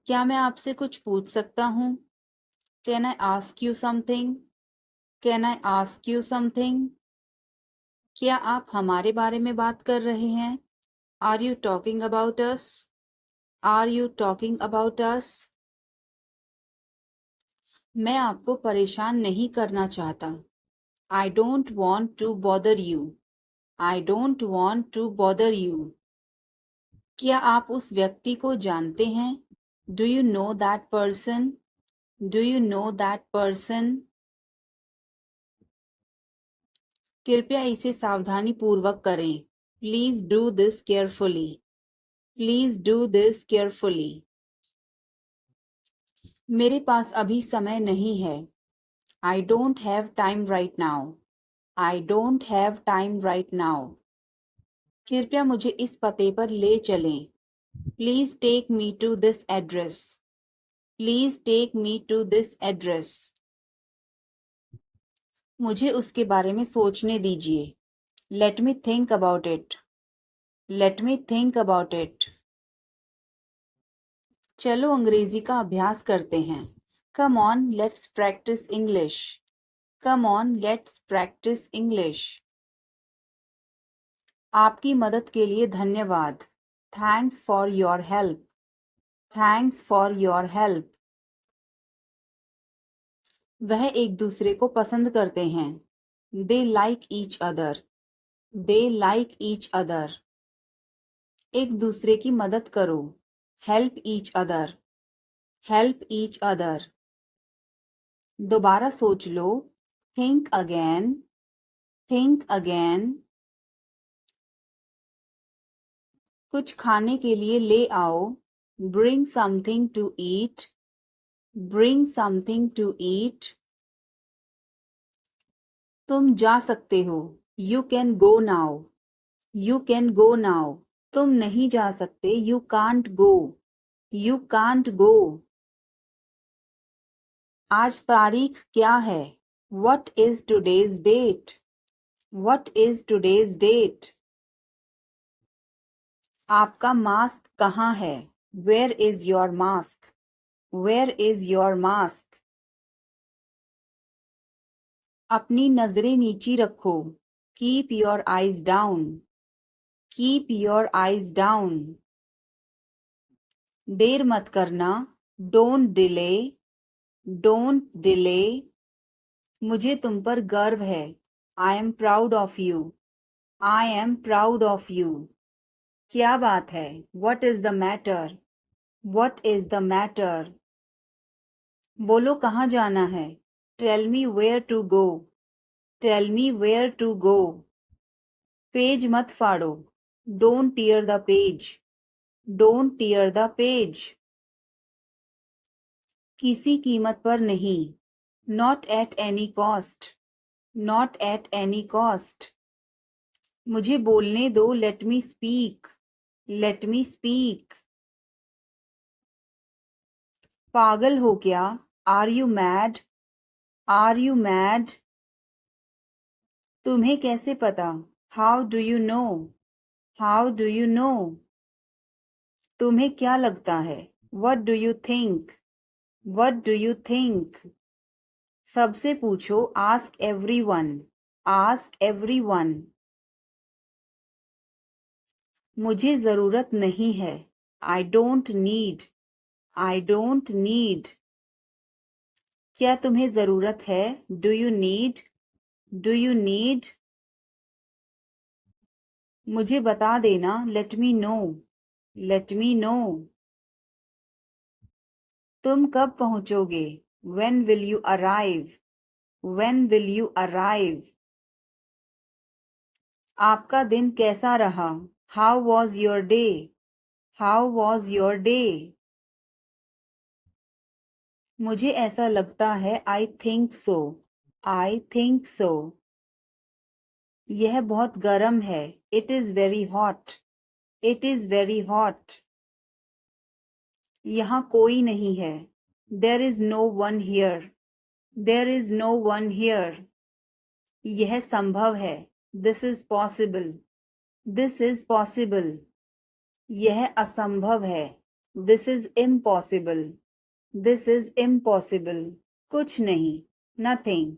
क्या मैं आपसे कुछ पूछ सकता हूँ? Can I ask you something? Can I ask you something? क्या आप हमारे बारे में बात कर रहे हैं? Are you talking about us? Are you talking about us? मैं आपको परेशान नहीं करना चाहता। I don't want to bother you. I don't want to bother you. क्या आप उस व्यक्ति को जानते हैं? Do you know that person? Do you know that person? कृपया इसे सावधानी पूर्वक करें। Please do this carefully. Please do this carefully. मेरे पास अभी समय नहीं है। I don't have time right now. I don't have time right now. कृपया मुझे इस पते पर ले चलें। Please take me to this address. Please take me to this address. मुझे उसके बारे में सोचने दीजिए। Let me think about it. Let me think about it. चलो अंग्रेजी का अभ्यास करते हैं। कम on let's practice English. Come on let's practice English. आपकी मदद के लिए धन्यवाद। Thanks for your help. Thanks for your help. वह एक दूसरे को पसंद करते हैं। They like each other. They like each other. एक दूसरे की मदद करो। Help each other. Help each other. दोबारा सोच लो। Think again. Think again. कुछ खाने के लिए ले आओ। Bring something to eat. Bring something to ईट। तुम जा सकते हो। You can go now. You can go now. तुम नहीं जा सकते। You can't go. You can't go. आज तारीख क्या है? What is today's date? What is today's date? आपका मास्क कहाँ है? Where is your mask? Where is your mask? अपनी नजरें नीची रखो। Keep your eyes down. Keep your eyes down. देर मत करना। Don't delay. Don't delay. मुझे तुम पर गर्व है। I am proud of you. I am proud of you. क्या बात है? What is the matter? What is the matter? बोलो कहाँ जाना है? Tell me where to go. Tell me where to go. Page मत फाड़ो। Don't tear the page. Don't tear the page. किसी कीमत पर नहीं। Not at any cost. Not at any cost. मुझे बोलने दो। Let me speak. Let me speak. पागल हो क्या? Are you mad? Are you mad? तुम्हें कैसे पता? How do you know? How do you know? तुम्हें क्या लगता है? What do you think? What do you think? सबसे पूछो। Ask everyone. Ask everyone. मुझे जरूरत नहीं है। I don't need. I don't need. क्या तुम्हें जरूरत है? Do you need? Do you need? मुझे बता देना। Let me know. Let me know. तुम कब पहुंचोगे? When will you arrive? When will you arrive? आपका दिन कैसा रहा? How was your day? How was your day? मुझे ऐसा लगता है। I think so. I think so. यह बहुत गर्म है। It is very hot. It is very hot. यहाँ कोई नहीं है। There is no one here. There is no one here. यह संभव है। This is possible. This is possible. यह असंभव है। This is impossible. This is impossible. कुछ नहीं. Nothing.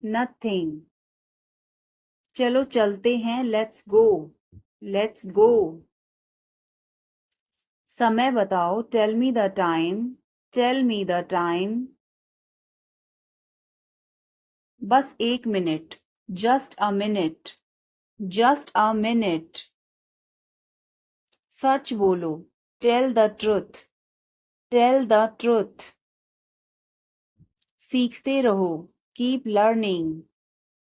Nothing. चलो चलते हैं. Let's go. Let's go. समय बताओ. Tell me the time. Tell me the time. बस 1 minute. Just a minute. Just a minute. सच बोलो. Tell the truth. Tell the truth. सीखते रहो. Keep learning.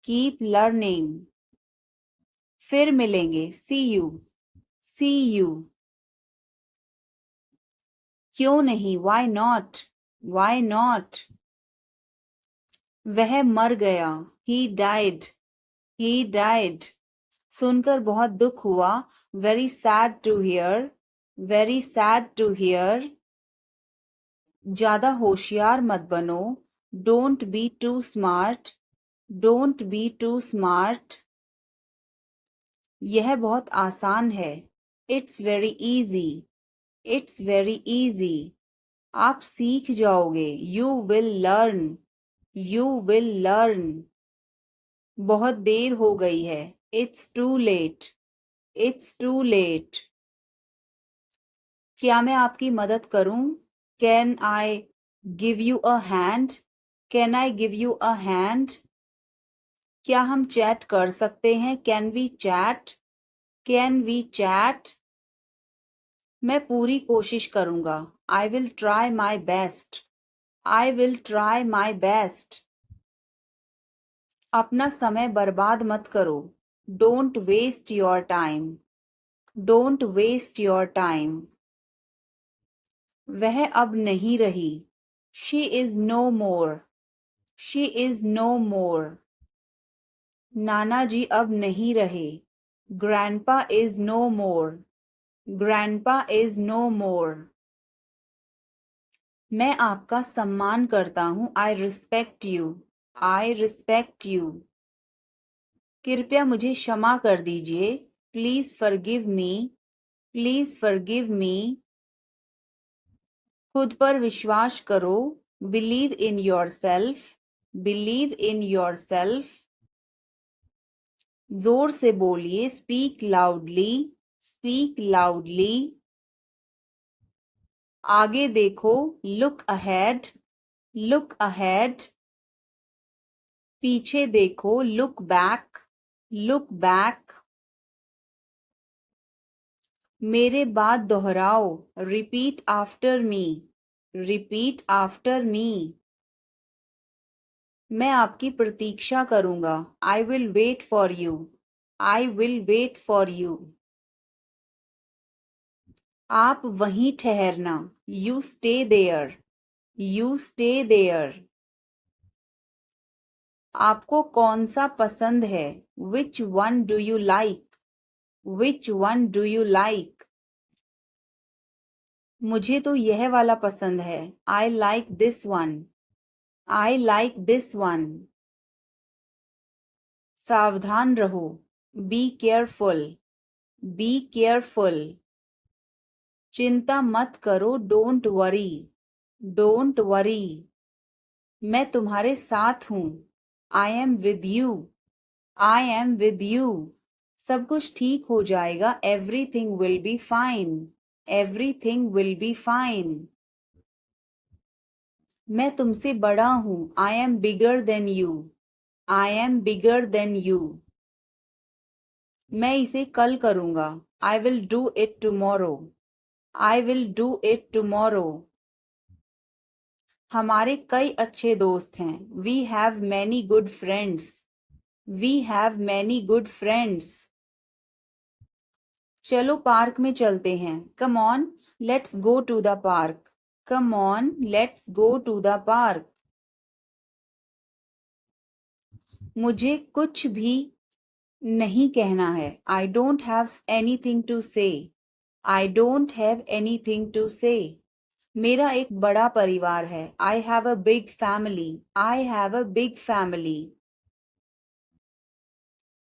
Keep learning. फिर मिलेंगे. See you. See you. क्यों नहीं? Why not? Why not? वह मर गया. He died. He died. सुनकर बहुत दुख हुआ. Very sad to hear. Very sad to hear. ज्यादा होशियार मत बनो. Don't be too smart. Don't be too smart. यह बहुत आसान है. It's very easy. It's very easy. आप सीख जाओगे. You will learn. You will learn. बहुत देर हो गई है. It's too late. It's too late. क्या मैं आपकी मदद करूं? Can I give you a hand? Can I give you a hand? क्या हम चैट कर सकते हैं? Can we chat? Can we chat? मैं पूरी कोशिश करूंगा. I will try my best. I will try my best. अपना समय बर्बाद मत करो. Don't waste your time. Don't waste your time. वह अब नहीं रही. She is no more. She is no more. नाना जी अब नहीं रहे. Grandpa is no more. Grandpa is no more. मैं आपका सम्मान करता हूँ. I respect you. I respect you. कृपया मुझे क्षमा कर दीजिए. Please forgive me. Please forgive me. खुद पर विश्वास करो. Believe in yourself. Believe in yourself. जोर से बोलिए. Speak loudly. Speak loudly. आगे देखो. Look ahead. Look ahead. पीछे देखो. Look back. Look back. मेरे बाद दोहराओ. Repeat after me. Repeat after me. मैं आपकी प्रतीक्षा करूंगा. I will wait for you. I will wait for you. आप वहीं ठहरना. You stay there. You stay there. आपको कौन सा पसंद है? Which one do you like? Which one do you like? मुझे तो यह वाला पसंद है. I like this one. I like this one. सावधान रहो. Be careful. Be careful. चिंता मत करो. Don't worry. Don't worry. मैं तुम्हारे साथ हूँ. I am with you. I am with you. सब कुछ ठीक हो जाएगा. Everything will be fine. Everything will be fine. मैं तुमसे बड़ा हूँ. I am bigger than you. I am bigger than you. मैं इसे कल करूँगा. I will do it tomorrow. I will do it tomorrow. हमारे कई अच्छे दोस्त हैं. We have many good friends. We have many good friends. चलो पार्क में चलते हैं. Come on, let's go to the park. Come on, let's go to the park. मुझे कुछ भी नहीं कहना है. I don't have anything to say. I don't have anything to say. मेरा एक बड़ा परिवार है. I have a big family. I have a big family.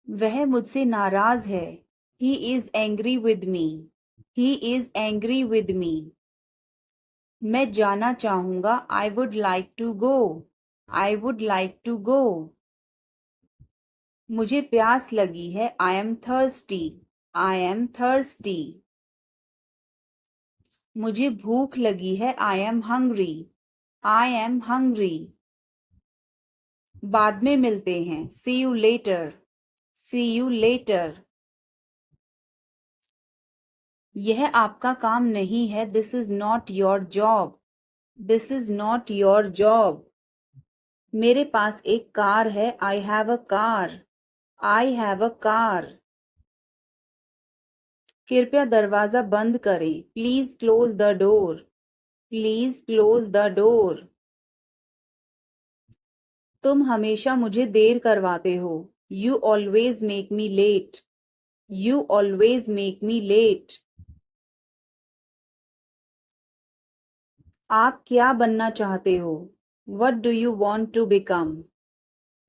वह मुझसे नाराज है. He is angry with me. He is angry with me. मैं जाना चाहूंगा। I would like to go. I would like to go. मुझे प्यास लगी है। I am thirsty. I am thirsty. मुझे भूख लगी है। I am hungry. I am hungry. बाद में मिलते हैं। See you later. See you later. यह आपका काम नहीं है। This is not your job. This is not your job. मेरे पास एक कार है। I have a car. I have a car. कृपया दरवाजा बंद करें। Please close the door. Please close the door. तुम हमेशा मुझे देर करवाते हो। You always make me late. You always make me late. आप क्या बनना चाहते हो? What do you want to become?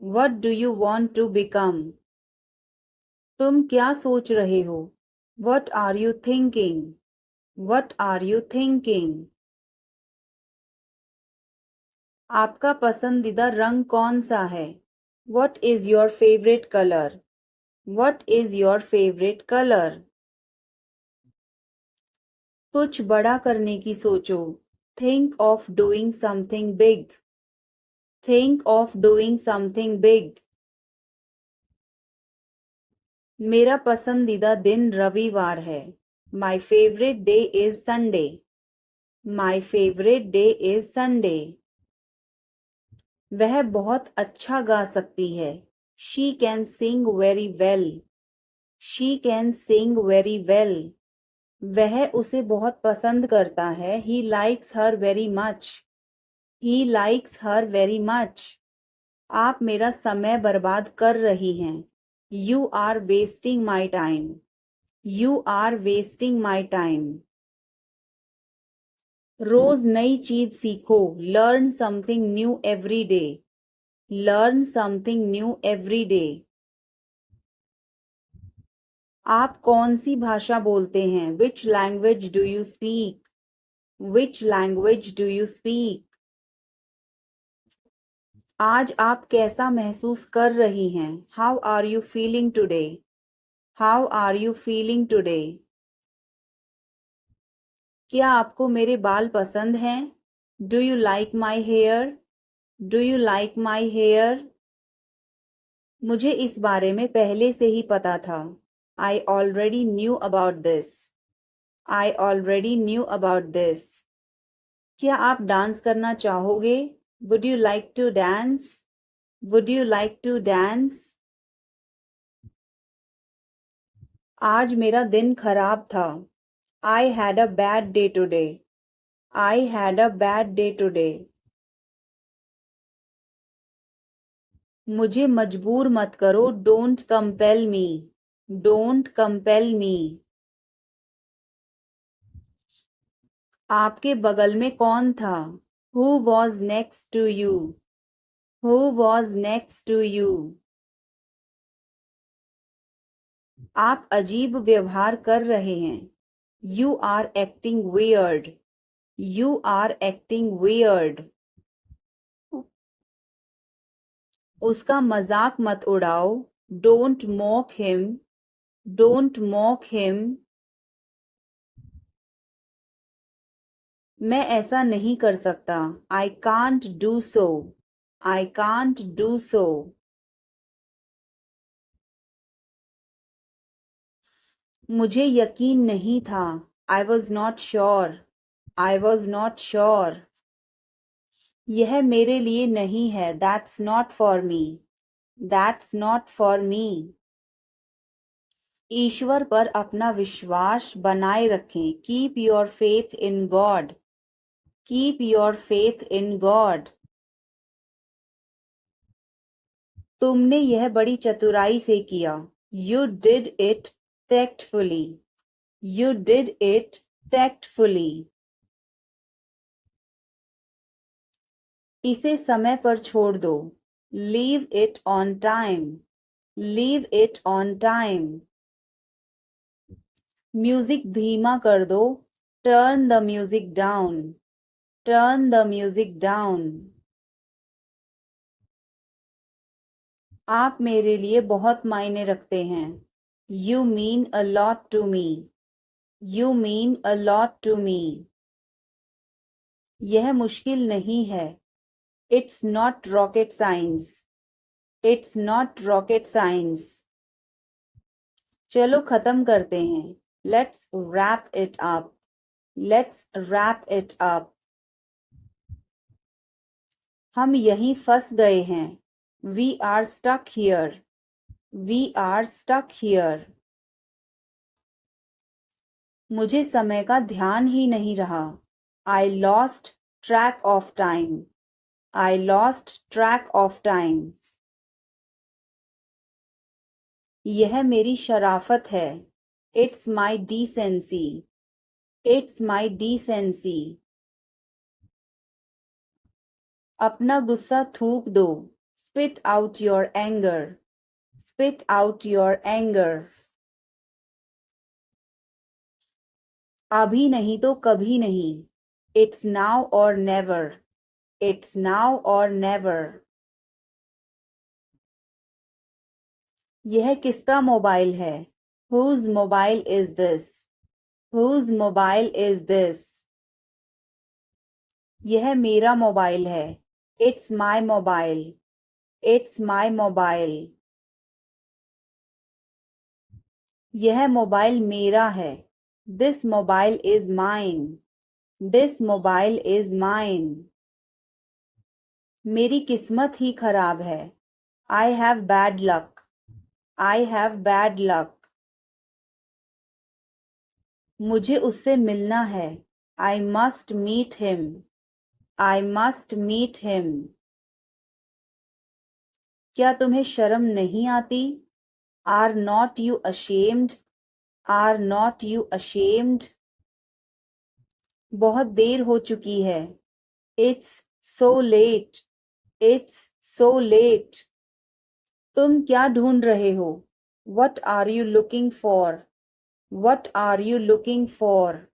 What do you want to become? तुम क्या सोच रहे हो? What are you thinking? What are you thinking? आपका पसंदीदा रंग कौन सा है? What is your favourite colour? What is your favourite colour? कुछ बड़ा करने की सोचो। Think of doing something big. Think of doing something big. मेरा पसंदीदा दिन रविवार है। My favourite day is Sunday. My favourite day is Sunday. वह बहुत अच्छा गा सकती है। She can sing very well. She can sing very well. वह उसे बहुत पसंद करता है। He likes her very much. He likes her very much. आप मेरा समय बर्बाद कर रही हैं। You are wasting my time. You are wasting my time. रोज नई चीज सीखो। Learn something new every day. Learn something new every day. आप कौन सी भाषा बोलते हैं? Which language do you speak? Which language do you speak? आज आप कैसा महसूस कर रही हैं? How are you feeling today? How are you feeling today? क्या आपको मेरे बाल पसंद हैं? Do you like my hair? Do you like my hair? मुझे इस बारे में पहले से ही पता था। I already knew about this. I already knew about this. क्या आप डांस करना चाहोगे? Would you like to dance? Would you like to dance? आज मेरा दिन खराब था। I had a bad day today. I had a bad day today. मुझे मजबूर मत करो। Don't compel me. Don't compel me. आपके बगल में कौन था? Who was next to you? Who was next to you? आप अजीब व्यवहार कर रहे हैं। You are acting weird. You are acting weird. उसका मजाक मत उड़ाओ। Don't mock him. Don't mock him. मैं ऐसा नहीं कर सकता। I can't do so. I can't do so. मुझे यकीन नहीं था। I was not sure. I was not sure. यह मेरे लिए नहीं है। That's not for me. That's not for me. ईश्वर पर अपना विश्वास बनाए रखें। Keep your faith in God. Keep your faith in God. तुमने यह बड़ी चतुराई से किया। You did it tactfully. You did it tactfully. इसे समय पर छोड़ दो। Leave it on time. Leave it on time. Music धीमा कर दो। Turn the music down. Turn the music down. आप मेरे लिए बहुत मायने रखते हैं. You mean a lot to me. You mean a lot to me. यह मुश्किल नहीं है. It's not rocket science. It's not rocket science. चलो खत्म करते हैं. Let's wrap it up. Let's wrap it up. हम यहीं फंस गए हैं. We are stuck here. We are stuck here. मुझे समय का ध्यान ही नहीं रहा. I lost track of time. I lost track of time. यह मेरी शराफत है. It's my decency. It's my decency. अपना गुस्सा थूक दो. Spit out your anger. Spit out your anger. अभी नहीं तो कभी नहीं. It's now or never. It's now or never. यह किसका मोबाइल है? Whose mobile is this? Whose mobile is this? यह मेरा मोबाइल है. It's my mobile. It's my mobile. यह मोबाइल मेरा है. This mobile is mine. This mobile is mine. मेरी किस्मत ही खराब है. I have bad luck. I have bad luck. मुझे उससे मिलना है. I must meet him. I must meet him. क्या तुम्हें शर्म नहीं आती? Are not you ashamed? Are not you ashamed? बहुत देर हो चुकी है. It's so late. It's so late. तुम क्या ढूंढ रहे हो? What are you looking for? What are you looking for?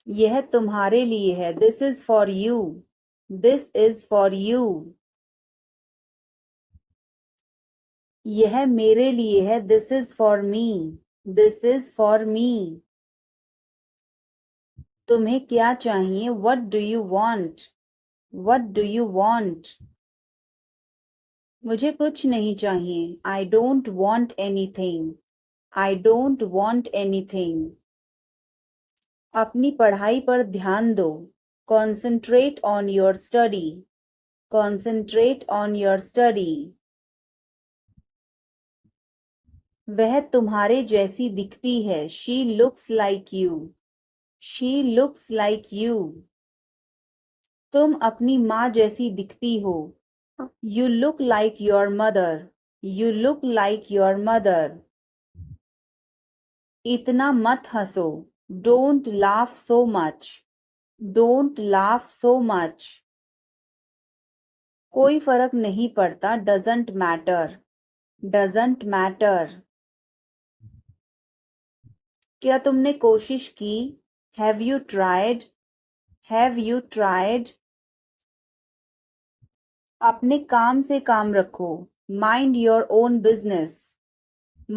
यह तुम्हारे लिए है. This is for you. This is for you. यह मेरे लिए है. This is for me. This is for me. तुम्हें क्या चाहिए? What do you want? What do you want? मुझे कुछ नहीं चाहिए. I don't want anything. I don't want anything. अपनी पढ़ाई पर ध्यान दो. Concentrate on your study. Concentrate on your study. वह तुम्हारे जैसी दिखती है. She looks like you. She looks like you. तुम अपनी माँ जैसी दिखती हो. You look like your mother. You look like your mother. इतना मत हंसो. Don't laugh so much. Don't laugh so much. कोई फर्क नहीं पड़ता. Doesn't matter. Doesn't matter. क्या तुमने कोशिश की? Have you tried? Have you tried? अपने काम से काम रखो. Mind your own business.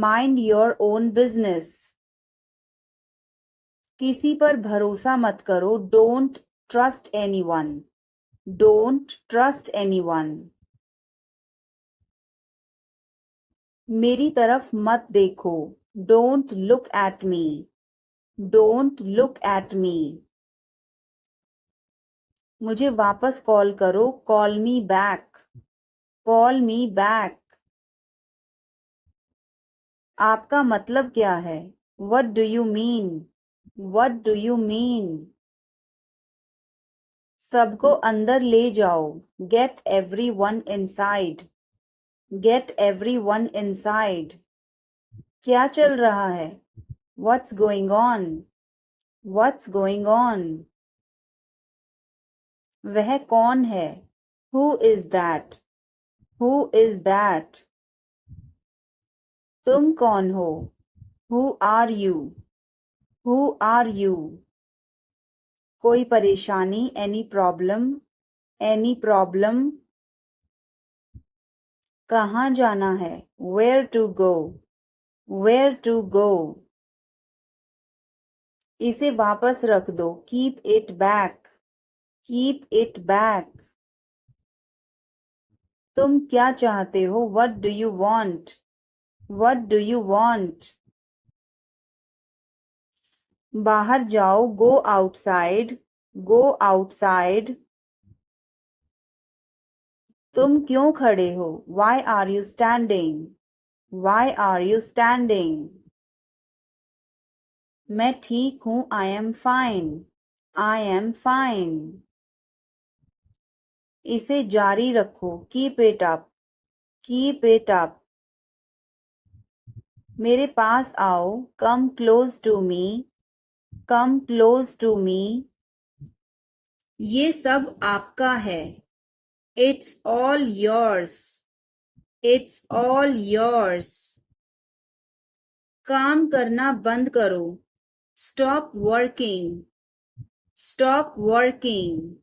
Mind your own business. किसी पर भरोसा मत करो. Don't trust anyone. Don't trust anyone. मेरी तरफ मत देखो. Don't look at me. Don't look at me. मुझे वापस कॉल करो. Call me back. Call me back. आपका मतलब क्या है? What do you mean? What do you mean? सबको अंदर ले जाओ. Get everyone inside. Get everyone inside. क्या चल रहा है? What's going on? What's going on? वह कौन है? Who is that? Who is that? तुम कौन हो? Who are you? Who are you? कोई परेशानी, एनी प्रॉब्लम, एनी प्रॉब्लम। कहाँ जाना है, where to go, where to go. इसे वापस रख दो, keep it back, keep it back. तुम क्या चाहते हो, what do you want, what do you want. बाहर जाओ, गो आउटसाइड, गो आउटसाइड। तुम क्यों खड़े हो, why are you standing, why are you standing. मैं ठीक हूँ, I am fine, I am fine. इसे जारी रखो, keep it up, keep it up. मेरे पास आओ, come close to me, come close to me. ये सब आपका है, it's all yours, it's all yours. काम करना बंद करो, स्टॉप वर्किंग, स्टॉप वर्किंग।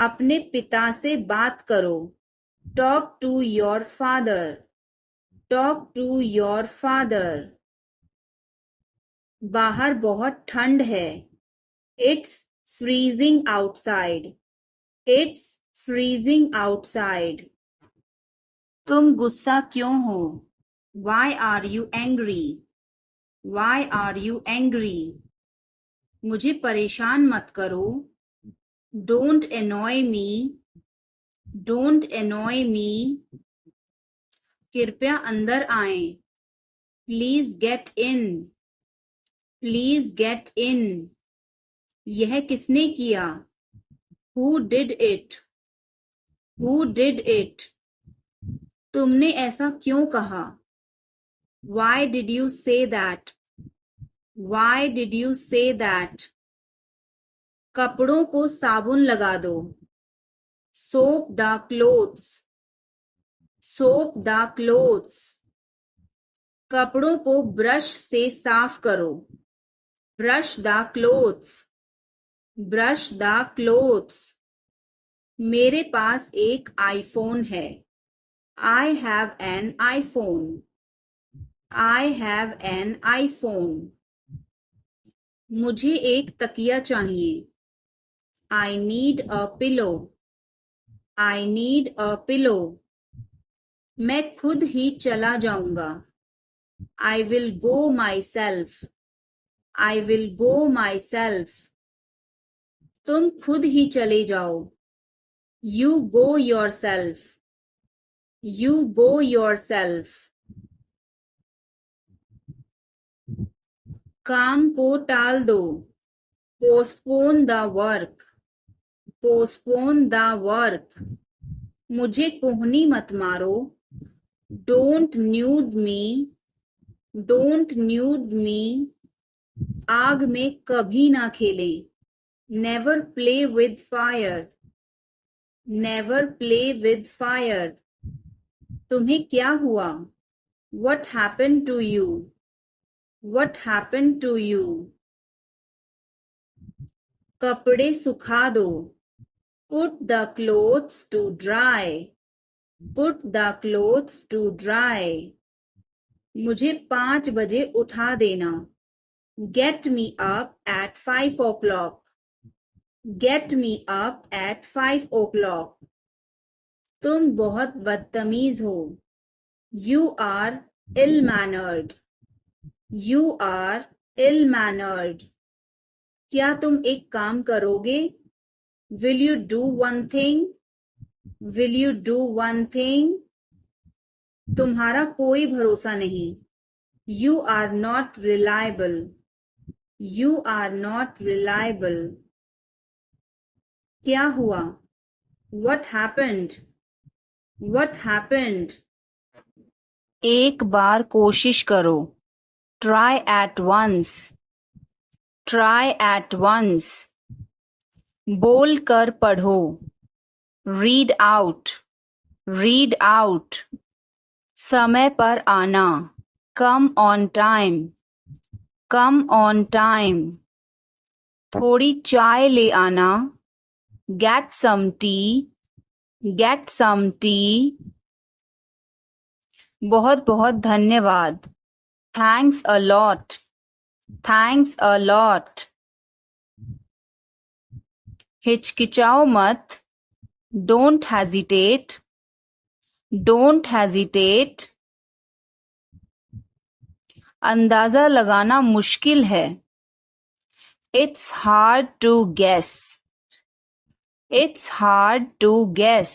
अपने पिता से बात करो, talk to your father, talk to your father. बाहर बहुत ठंड है, it's freezing outside, it's freezing outside. तुम गुस्सा क्यों हो, why are you angry, why are you angry. मुझे परेशान मत करो, don't annoy me, don't annoy me. कृपया अंदर आएं, please get in, please get in. यह किसने किया, who did it, who did it. तुमने ऐसा क्यों कहा, why did you say that, why did you say that. कपड़ों को साबुन लगा दो, soap the clothes, soap the clothes. कपड़ों को ब्रश से साफ करो, brush the clothes, brush the clothes. मेरे पास एक आईफोन है, I have an iPhone, I have an iPhone. मुझे एक तकिया चाहिए, I need a pillow, I need a pillow. मैं खुद ही चला जाऊंगा, I will go myself, I will go myself. तुम खुद ही चले जाओ, you go yourself, you go yourself. काम को टाल दो, postpone the work, postpone the work. मुझे कोहनी मत मारो, don't nudge me, don't nudge me. आग में कभी ना खेलें, never play with fire, never play with fire. तुम्हें क्या हुआ, what happened to you, what happened to you. कपड़े सुखा दो, put the clothes to dry, put the clothes to dry. मुझे 5 बजे उठा देना, get me up at 5 o'clock, get me up at 5 o'clock। तुम बहुत बदतमीज हो, you are ill mannered, you are ill mannered. क्या तुम एक काम करोगे, will you do one thing, will you do one thing. तुम्हारा कोई भरोसा नहीं, you are not reliable, you are not reliable. क्या हुआ, व्हाट हैपेंड, व्हाट हैपेंड। एक बार कोशिश करो, try at once, try at once. बोल कर पढ़ो, रीड आउट, रीड आउट। समय पर आना, come on time, come on time. थोड़ी चाय ले आना। Get some tea. Get some tea. बहुत बहुत धन्यवाद। Thanks a lot. Thanks a lot. हिचकिचाओ मत। Don't hesitate. Don't hesitate. अंदाजा लगाना मुश्किल है। It's hard to guess. It's hard to guess.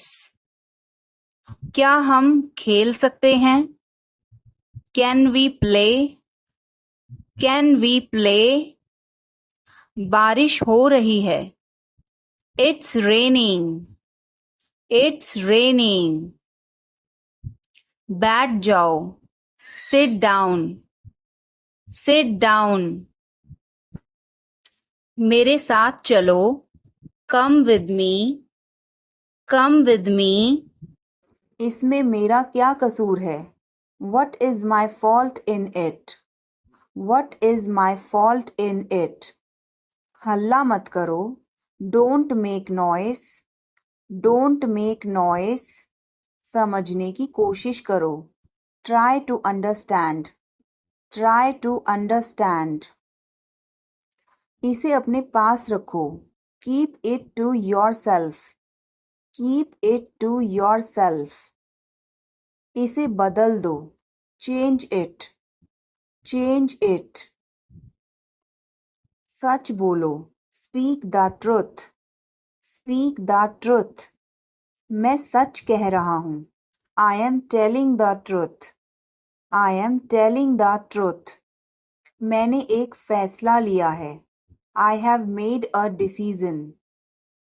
क्या हम खेल सकते हैं? Can we play? Can we play? बारिश हो रही है। It's raining. It's raining. बैठ जाओ। Sit down. Sit down. मेरे साथ चलो। Come with me. Come with me. इसमें मेरा क्या कसूर है? What is my fault in it? What is my fault in it? हल्ला मत करो। Don't make noise. Don't make noise. समझने की कोशिश करो। Try to understand. Try to understand. इसे अपने पास रखो। Keep it to yourself. Keep it to yourself. इसे बदल दो। Change it. Change it. सच बोलो। Speak the truth. Speak the truth. मैं सच कह रहा हूँ। I am telling the truth. I am telling the truth. मैंने एक फैसला लिया है। I have made a decision.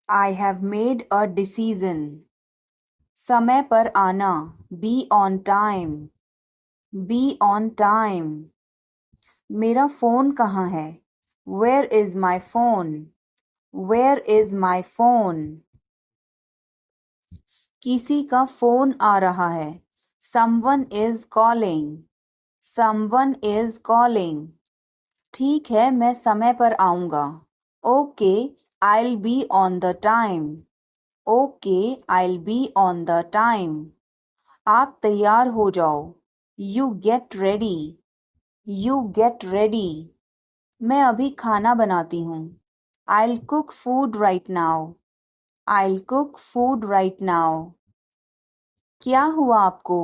I have made a decision. समय पर आना। Be on time. Be on time. मेरा फ़ोन कहाँ है? Where is my phone? Where is my phone? किसी का फ़ोन आ रहा है। Someone is calling. Someone is calling. ठीक है, मैं समय पर आऊँगा। Okay, I'll be on the time. Okay, I'll be on the time. आप तैयार हो जाओ। You get ready. You get ready. मैं अभी खाना बनाती हूँ। I'll cook food right now. I'll cook food right now. क्या हुआ आपको?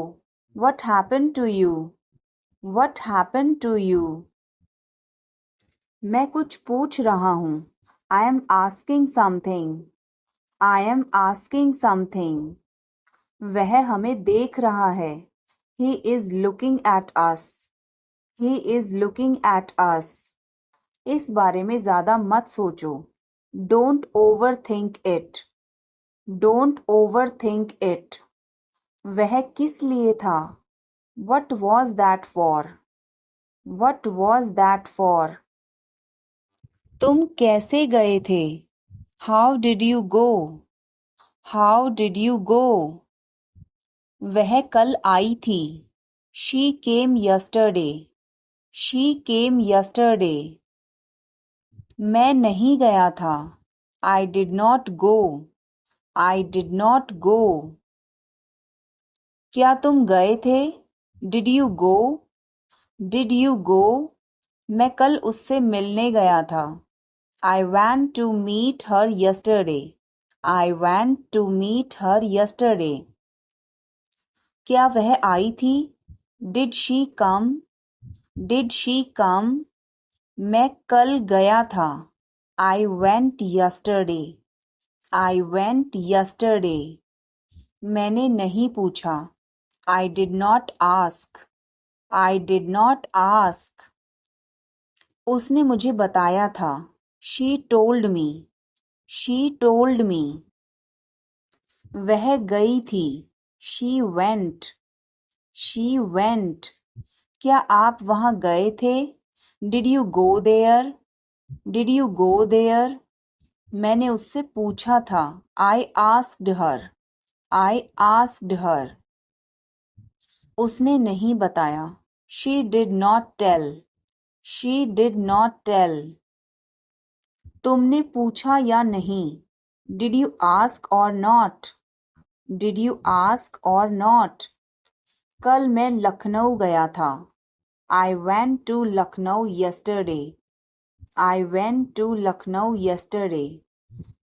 What happened to you? What happened to you? मैं कुछ पूछ रहा हूँ। I am asking something. I am asking something. वह हमें देख रहा है। He is looking at us. He is looking at us. इस बारे में ज़्यादा मत सोचो। Don't overthink it. Don't overthink it. वह किस लिए था? What was that for? What was that for? तुम कैसे गए थे? How did you go? How did you go? वह कल आई थी। She came yesterday. She came yesterday. मैं नहीं गया था। I did not go. I did not go. क्या तुम गए थे? Did you go? Did you go? मैं कल उससे मिलने गया था। I went to meet her yesterday. I went to meet her yesterday. क्या वह आई थी? Did she come? Did she come? मैं कल गया था। I went yesterday. I went yesterday. मैंने नहीं पूछा। I did not ask. I did not ask. उसने मुझे बताया था। She told me. She told me. वह गई थी। She went. She went. क्या आप वहाँ गए थे? Did you go there? Did you go there? मैंने उससे पूछा था। I asked her. I asked her. उसने नहीं बताया। She did not tell. She did not tell. तुमने पूछा या नहीं? Did you ask or not? Did you ask or not? कल मैं लखनऊ गया था. I went to Lucknow yesterday. I went to Lucknow yesterday.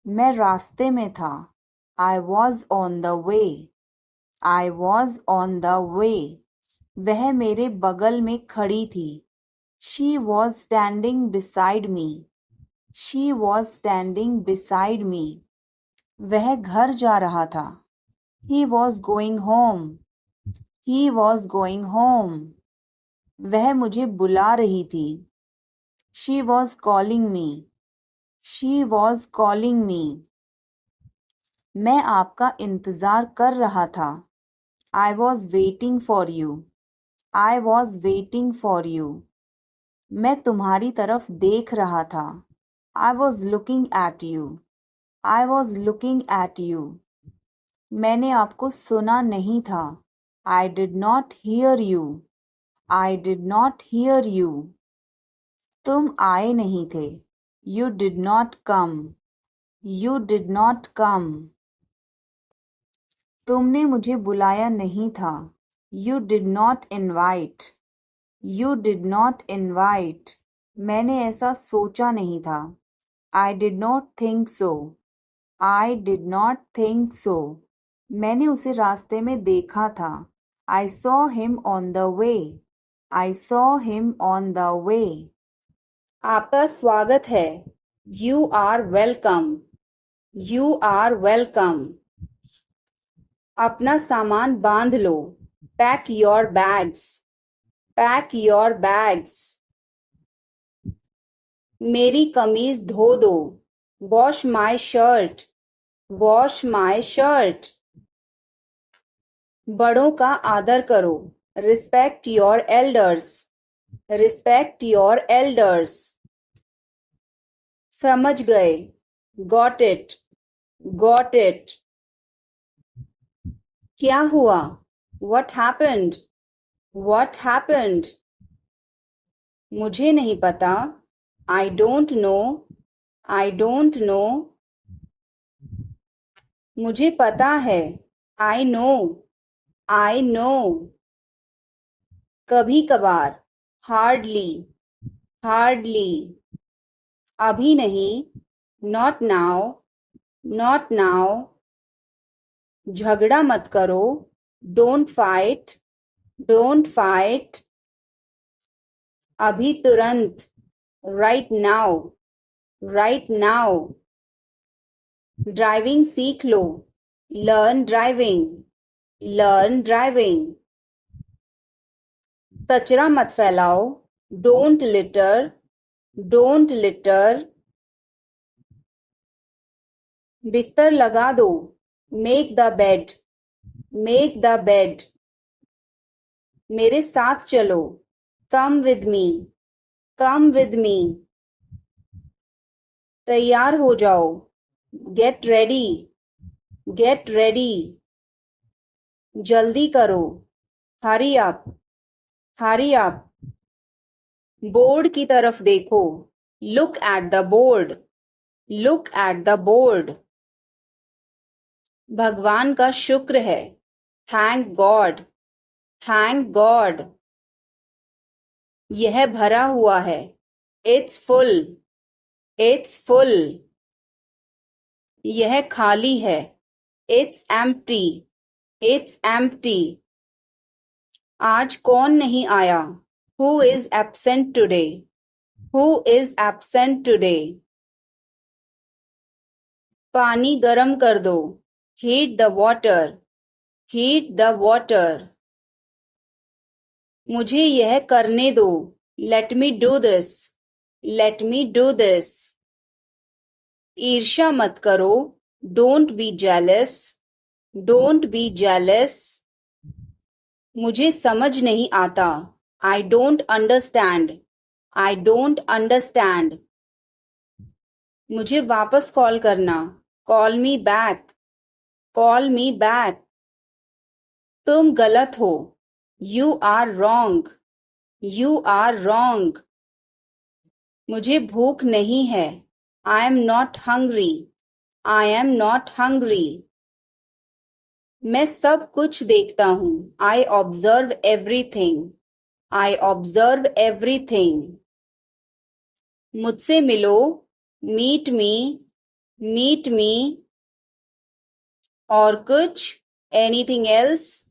मैं रास्ते में था. I was on the way. I was on the way. वह मेरे बगल में खड़ी थी. She was standing beside me. She was standing beside me. वह घर जा रहा था. He was going home. He was going home. वह मुझे बुला रही थी. She was calling me. She was calling me. मैं आपका इंतज़ार कर रहा था. I was waiting for you. I was waiting for you. मैं तुम्हारी तरफ देख रहा था. I was looking at you. I was looking at you. मैंने आपको सुना नहीं था. I did not hear you. I did not hear you. तुम आए नहीं थे. You did not come. You did not come. तुमने मुझे बुलाया नहीं था. You did not invite. You did not invite. मैंने ऐसा सोचा नहीं था. I did not think so. I did not think so. मैंने उसे रास्ते में देखा था. I saw him on the way. I saw him on the way. आपका स्वागत है. You are welcome. You are welcome. अपना सामान बांध लो. Pack your bags. Pack your bags. मेरी कमीज धो दो. Wash my shirt. Wash my shirt. बड़ों का आदर करो. Respect your elders. Respect your elders. समझ गए. Got it. Got it. क्या हुआ? What happened? What happened? मुझे नहीं पता. I don't know. I don't know. मुझे पता है. I know. I know. कभी कभार. Hardly. Hardly. अभी नहीं. Not now. Not now. झगड़ा मत करो. Don't fight. Don't fight. अभी तुरंत. Right now. Right now. Driving सीख लो. Learn driving. Learn driving. कचरा मत फैलाओ. Don't litter. Don't litter. बिस्तर लगा दो. Make the bed. Make the bed. मेरे साथ चलो. Come with me. Come with me. तैयार हो जाओ. Get ready. Get ready. जल्दी करो. Hurry up. Hurry up. Board की तरफ देखो. Look at the board. Look at the board. भगवान का शुक्र है. Thank God. Thank God. यह भरा हुआ है. It's full. It's full. यह खाली है. It's empty. It's empty. आज कौन नहीं आया? Who is absent today? Who is absent today? पानी गरम कर दो. Heat the water. Heat the water. मुझे यह करने दो. Let me do this. Let me do this. ईर्ष्या मत करो. Don't be jealous. Don't be jealous. मुझे समझ नहीं आता. I don't understand. I don't understand. मुझे वापस कॉल करना. Call me back. Call me back. तुम गलत हो. You are wrong. You are wrong. मुझे भूख नहीं है. I am not hungry. I am not hungry. मैं सब कुछ देखता हूँ. I observe everything. I observe everything. मुझसे मिलो. Meet me. Meet me. और कुछ. Anything else?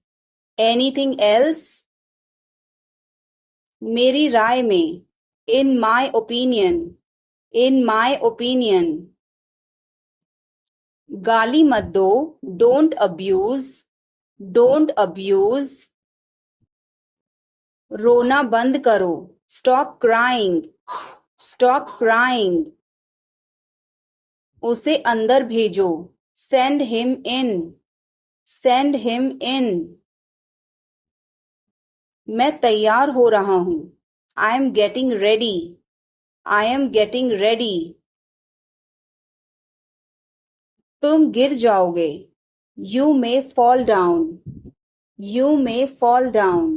Anything else? मेरी राय में. In my opinion. In my opinion. गाली मत दो. Don't abuse. Don't abuse. रोना बंद करो. Stop crying. Stop crying. उसे अंदर भेजो. Send him in. Send him in. मैं तैयार हो रहा हूँ. I am getting ready. I am getting ready. तुम गिर जाओगे. You may fall down. You may fall down.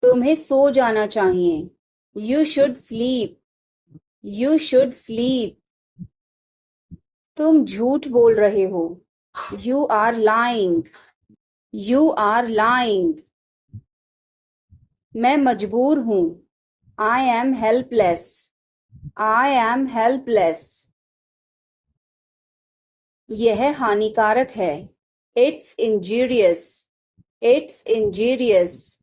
तुम्हें सो जाना चाहिए. You should sleep. You should sleep. तुम झूठ बोल रहे हो. You are lying. You are lying. मैं मजबूर हूँ. I am helpless. I am helpless. यह हानिकारक है. It's injurious. It's injurious.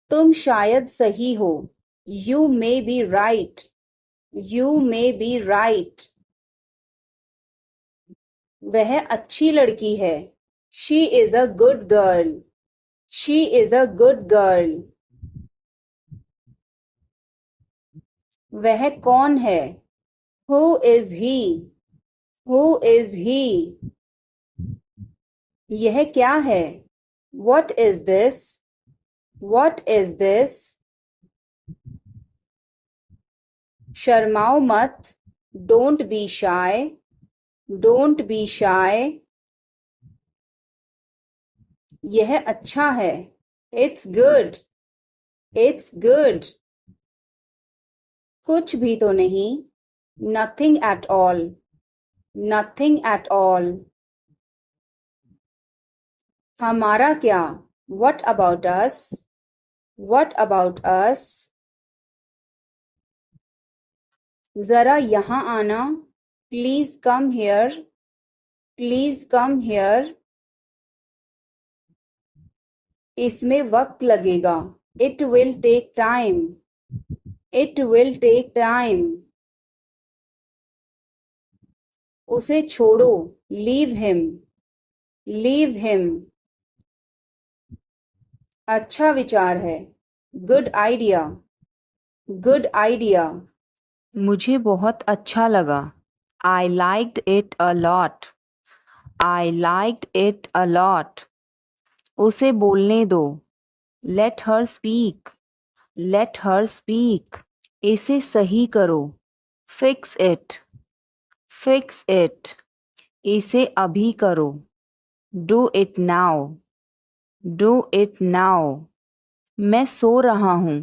तुम शायद सही हो. You may be right. You may be right. वह अच्छी लड़की है. She is a good girl. She is a good girl. वह कौन है? Who is he? Who is he? यह क्या है? What is this? What is this? शर्माओ मत. Don't be shy. Don't be shy. यह अच्छा है. It's good. It's good. कुछ भी तो नहीं. Nothing at all. Nothing at all. हमारा क्या? What about us? What about us? जरा यहाँ आना. Please come here. Please come here. इसमें वक्त लगेगा. It will take time. It will take time. उसे छोड़ो. Leave him. Leave him. अच्छा विचार है. Good idea. Good idea. मुझे बहुत अच्छा लगा. I liked it a lot. I liked it a lot. उसे बोलने दो. Let her speak. Let her speak. इसे सही करो. Fix it. Fix it. इसे अभी करो. Do it now. Do it now. मैं सो रहा हूँ.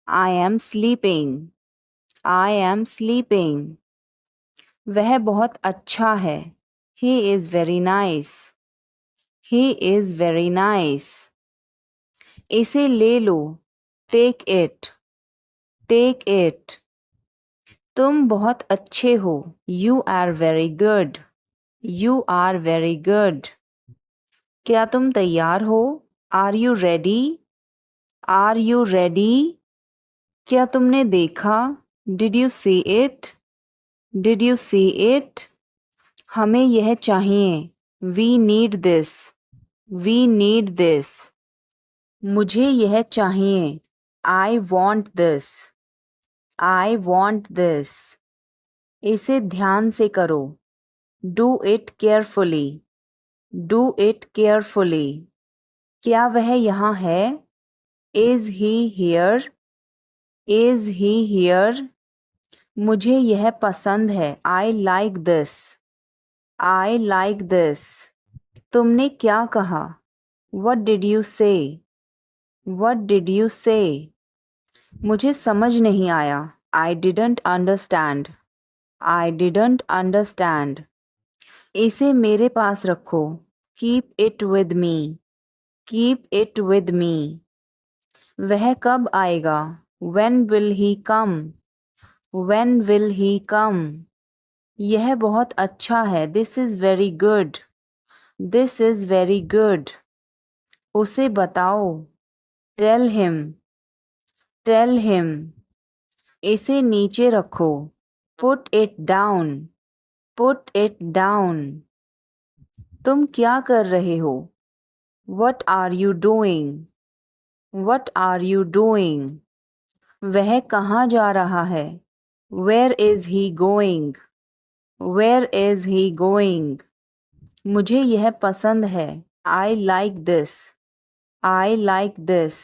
I am sleeping. I am sleeping. वह बहुत अच्छा है. He is very nice. He is very nice. इसे ले लो. Take it. Take it. तुम बहुत अच्छे हो. You are very good. You are very good. क्या तुम तैयार हो? Are you ready? Are you ready? क्या तुमने देखा? Did you see it? Did you see it? हमें यह चाहिए. We need this. We need this. मुझे यह चाहिए. I want this. I want this. इसे ध्यान से करो. Do it carefully. Do it carefully. क्या वह यहाँ है? Is he here? Is he here? मुझे यह पसंद है. I like this. I like this. तुमने क्या कहा? What did you say? What did you say? मुझे समझ नहीं आया। I didn't understand. I didn't understand. इसे मेरे पास रखो। Keep it with me. Keep it with me. वह कब आएगा? When will he come? When will he come? यह बहुत अच्छा है। This is very good. This is very good. उसे बताओ। Tell him. Tell him. इसे नीचे रखो। Put it down. Put it down. तुम क्या कर रहे हो? What are you doing? What are you doing? वह कहाँ जा रहा है? Where is he going? Where is he going? मुझे यह पसंद है। I like this. I like this.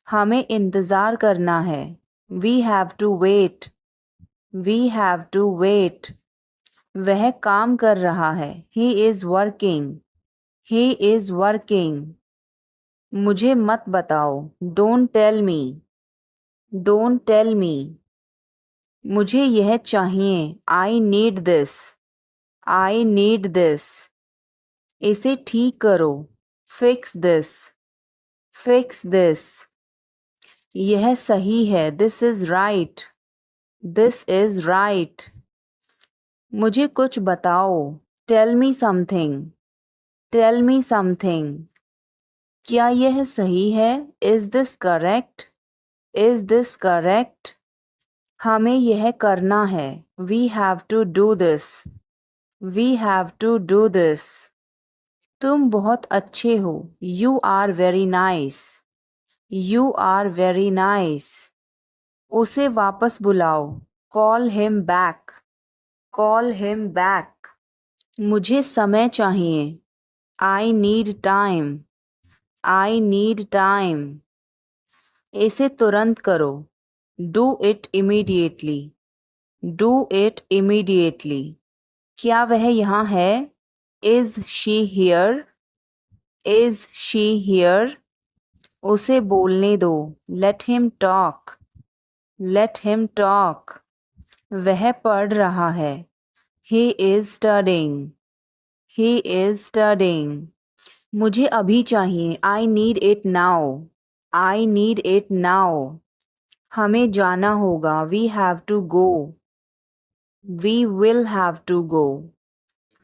हमें इंतज़ार करना है। We have to wait. We have to wait. वह काम कर रहा है। He is working. He is working. मुझे मत बताओ। Don't tell me. Don't tell me. मुझे यह चाहिए। I need this. I need this. इसे ठीक करो। Fix this. Fix this. यह सही है। This is right. This is right. मुझे कुछ बताओ। Tell me something. Tell me something. क्या यह सही है? Is this correct? Is this correct? हमें यह करना है। We have to do this. We have to do this. तुम बहुत अच्छे हो। You are very nice. You are very nice. उसे वापस बुलाओ। Call him back. Call him back. मुझे समय चाहिए। I need time. I need time. इसे तुरंत करो। Do it immediately. Do it immediately. क्या वह यहाँ है? Is she here? Is she here? उसे बोलने दो। Let him talk. Let him talk. वह पढ़ रहा है। He is studying. He is studying. मुझे अभी चाहिए। I need it now. I need it now. हमें जाना होगा। We have to go. We will have to go.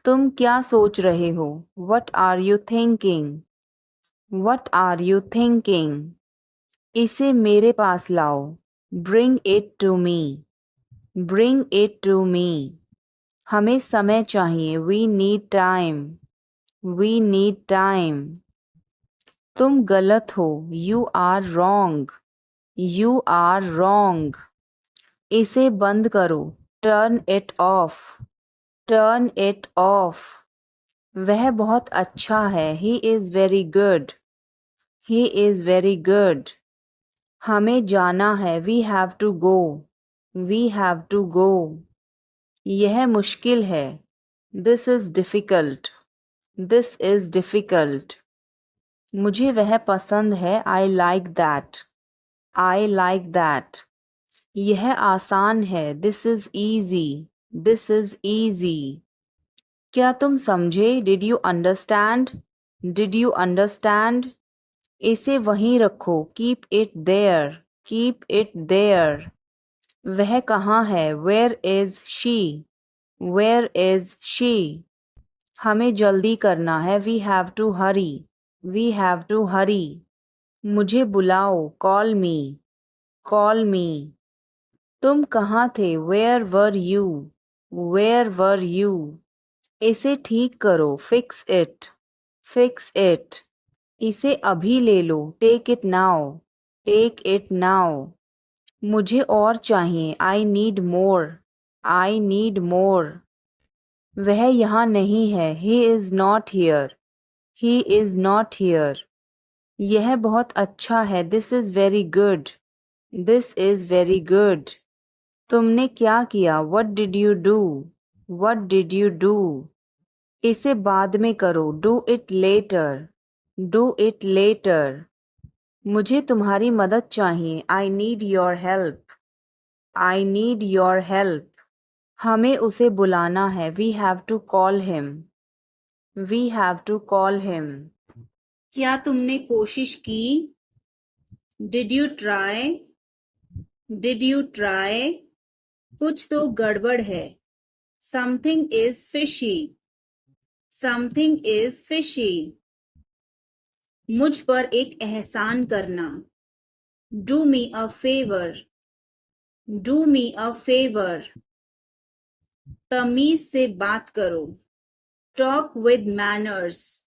तुम क्या सोच रहे हो? What are you thinking? What are you thinking? इसे मेरे पास लाओ। Bring it to me. Bring it to me. हमें समय चाहिए। We need time. We need time. तुम गलत हो। You are wrong. You are wrong. इसे बंद करो। Turn it off. Turn it off. वह बहुत अच्छा है। He is very good. He is very good. हमें जाना है। We have to go. We have to go. यह मुश्किल है। This is difficult. This is difficult. मुझे वह पसंद है। I like that. I like that. यह आसान है। This is easy. This is easy. क्या तुम समझे? Did you understand? Did you understand? इसे वहीं रखो। Keep it there. Keep it there. वह कहाँ है? Where is she? Where is she? हमें जल्दी करना है। We have to hurry. We have to hurry. मुझे बुलाओ। Call me. Call me. तुम कहाँ थे? Where were you? Where were you? इसे ठीक करो। Fix it. Fix it. इसे अभी ले लो। Take it now. Take it now. मुझे और चाहिए। I need more. I need more. वह यहाँ नहीं है। He is not here. He is not here. यह बहुत अच्छा है। This is very good. This is very good. तुमने क्या किया? What did you do? What did you do? इसे बाद में करो। Do it later. Do it later. मुझे तुम्हारी मदद चाहिए। I need your help. I need your help. हमें उसे बुलाना है। We have to call him. We have to call him. क्या तुमने कोशिश की? Did you try? Did you try? कुछ तो गड़बड़ है। Something is fishy. Something is fishy. मुझ पर एक एहसान करना। Do me a favour. Do me a favour. तमीज से बात करो। Talk with manners.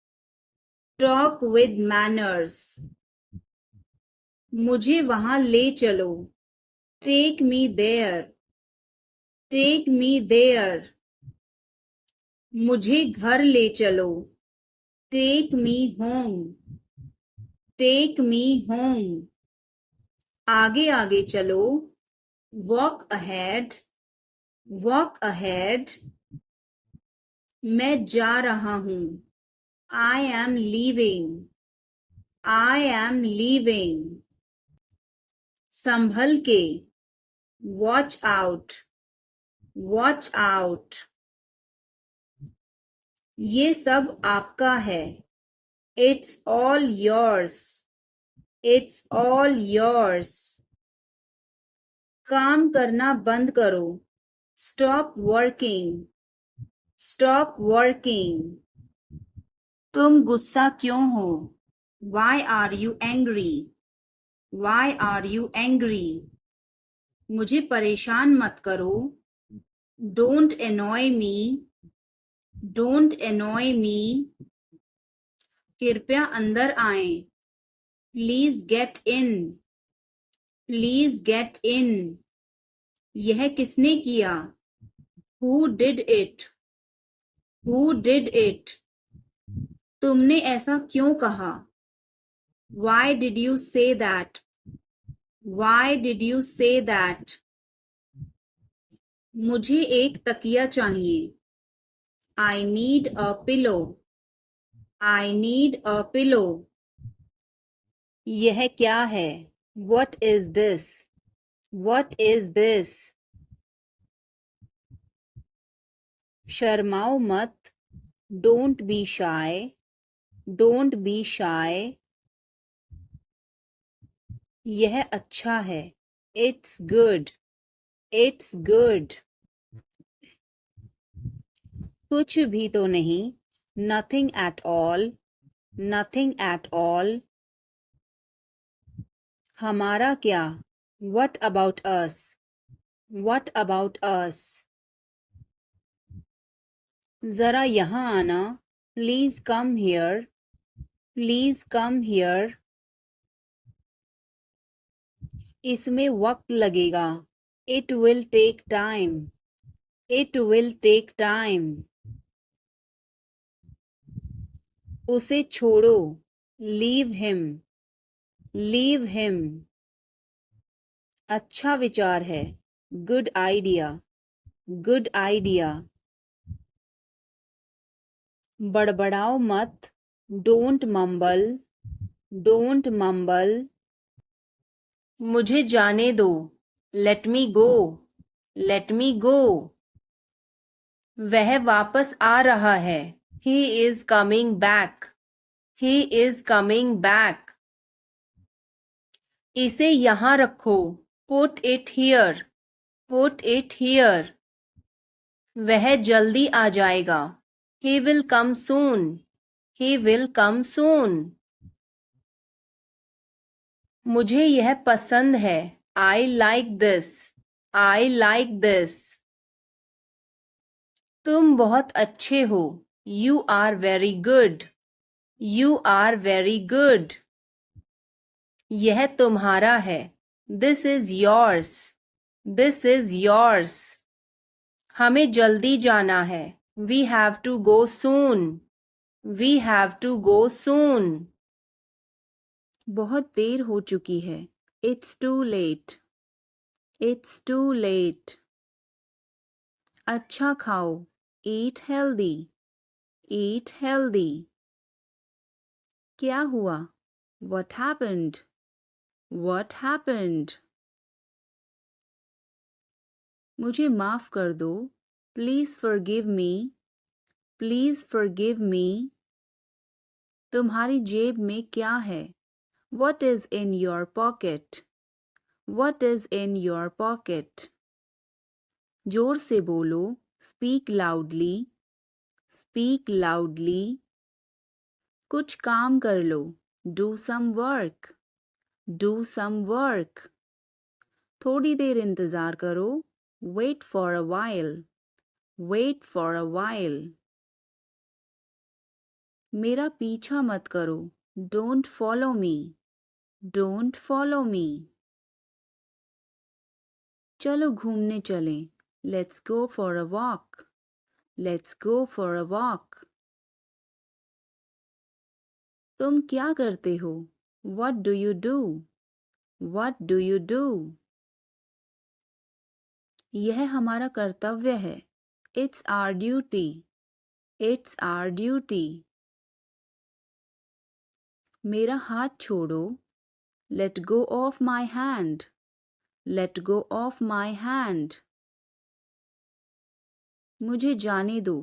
Talk with manners. मुझे वहां ले चलो। Take me there. Take me there. मुझे घर ले चलो। Take me home. Take me home. आगे आगे चलो। Walk ahead. Walk ahead. मैं जा रहा हूं। I am leaving. I am leaving. संभल के। Watch out. Watch out. ये सब आपका है। It's all yours. It's all yours. काम करना बंद करो। Stop working. Stop working. तुम गुस्सा क्यों हो? Why are you angry? Why are you angry? मुझे परेशान मत करो। Don't annoy me. Don't annoy me. कृपया अंदर आएं। Please get in. Please get in. यह किसने किया? Who did it? Who did it? तुमने ऐसा क्यों कहा? Why did you say that? Why did you say that? मुझे एक तकिया चाहिए। I need a pillow. I need a pillow. यह क्या है? What is this? What is this? शर्माओ मत। Don't be shy. Don't be shy. यह अच्छा है। It's good. It's good. कुछ भी तो नहीं। Nothing at all. Nothing at all. हमारा क्या? What about us? What about us? जरा यहाँ आना। Please come here. Please come here. इसमें वक्त लगेगा। It will take time. It will take time. उसे छोड़ो। Leave him. Leave him. अच्छा विचार है। Good idea. Good idea. बड़बड़ाओ मत। Don't mumble. Don't mumble. मुझे जाने दो। Let me go. Let me go. वह वापस आ रहा है। He is coming back. He is coming back. इसे यहाँ रखो। Put it here. Put it here. वह जल्दी आ जाएगा। He will come soon. He will come soon. मुझे यह पसंद है। I like this. I like this. तुम बहुत अच्छे हो। You are very good. You are very good. यह तुम्हारा है। This is yours. This is yours. हमें जल्दी जाना है। We have to go soon. We have to go soon. बहुत देर हो चुकी है। It's too late. It's too late. अच्छा खाओ। Eat healthy. Eat healthy. क्या हुआ? What happened? What happened? मुझे माफ कर दो. Please forgive me. Please forgive me. तुम्हारी जेब में क्या है? What is in your pocket? What is in your pocket? जोर से बोलो. Speak loudly. Speak loudly. कुछ काम कर लो. Do some work. Do some work. थोड़ी देर इंतज़ार करो. Wait for a while. Wait for a while. मेरा पीछा मत करो. Don't follow me. Don't follow me. चलो घूमने चलें. Let's go for a walk. Let's go for a walk. तुम क्या करते हो? What do you do? What do you do? यह हमारा कर्तव्य है. It's our duty. It's our duty. मेरा हाथ छोड़ो. Let go of my hand. Let go of my hand. मुझे जाने दो.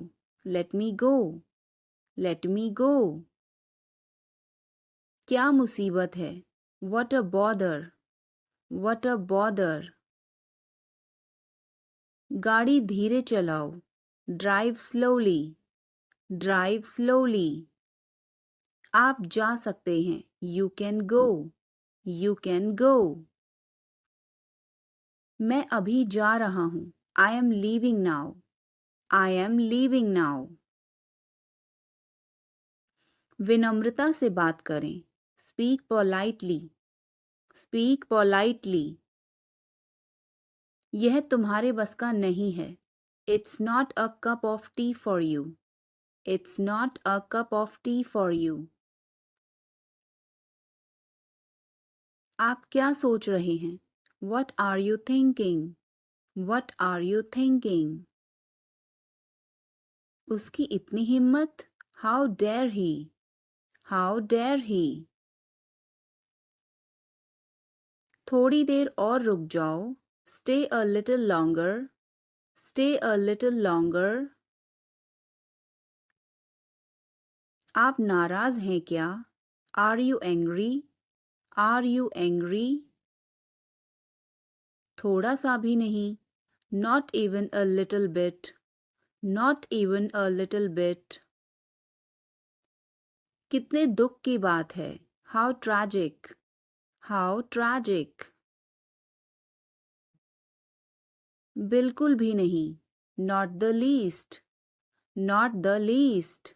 Let me go. Let me go. क्या मुसीबत है? What a bother. What a bother. गाड़ी धीरे चलाओ. Drive slowly. Drive slowly. आप जा सकते हैं. You can go. You can go. मैं अभी जा रहा हूँ. I am leaving now. I am leaving now. विनम्रता से बात करें. Speak politely. Speak politely. यह तुम्हारे बस का नहीं है. It's not a cup of tea for you. It's not a cup of tea for you. आप क्या सोच रहे हैं? What are you thinking? What are you thinking? उसकी इतनी हिम्मत? How dare he? How dare he? थोड़ी देर और रुक जाओ. Stay a little longer. Stay a little longer. आप नाराज हैं क्या? Are you angry? Are you angry? थोड़ा सा भी नहीं. Not even a little bit. Not even a little bit. कितने दुख की बात है. How tragic. How tragic. बिल्कुल भी नहीं. Not the least. Not the least.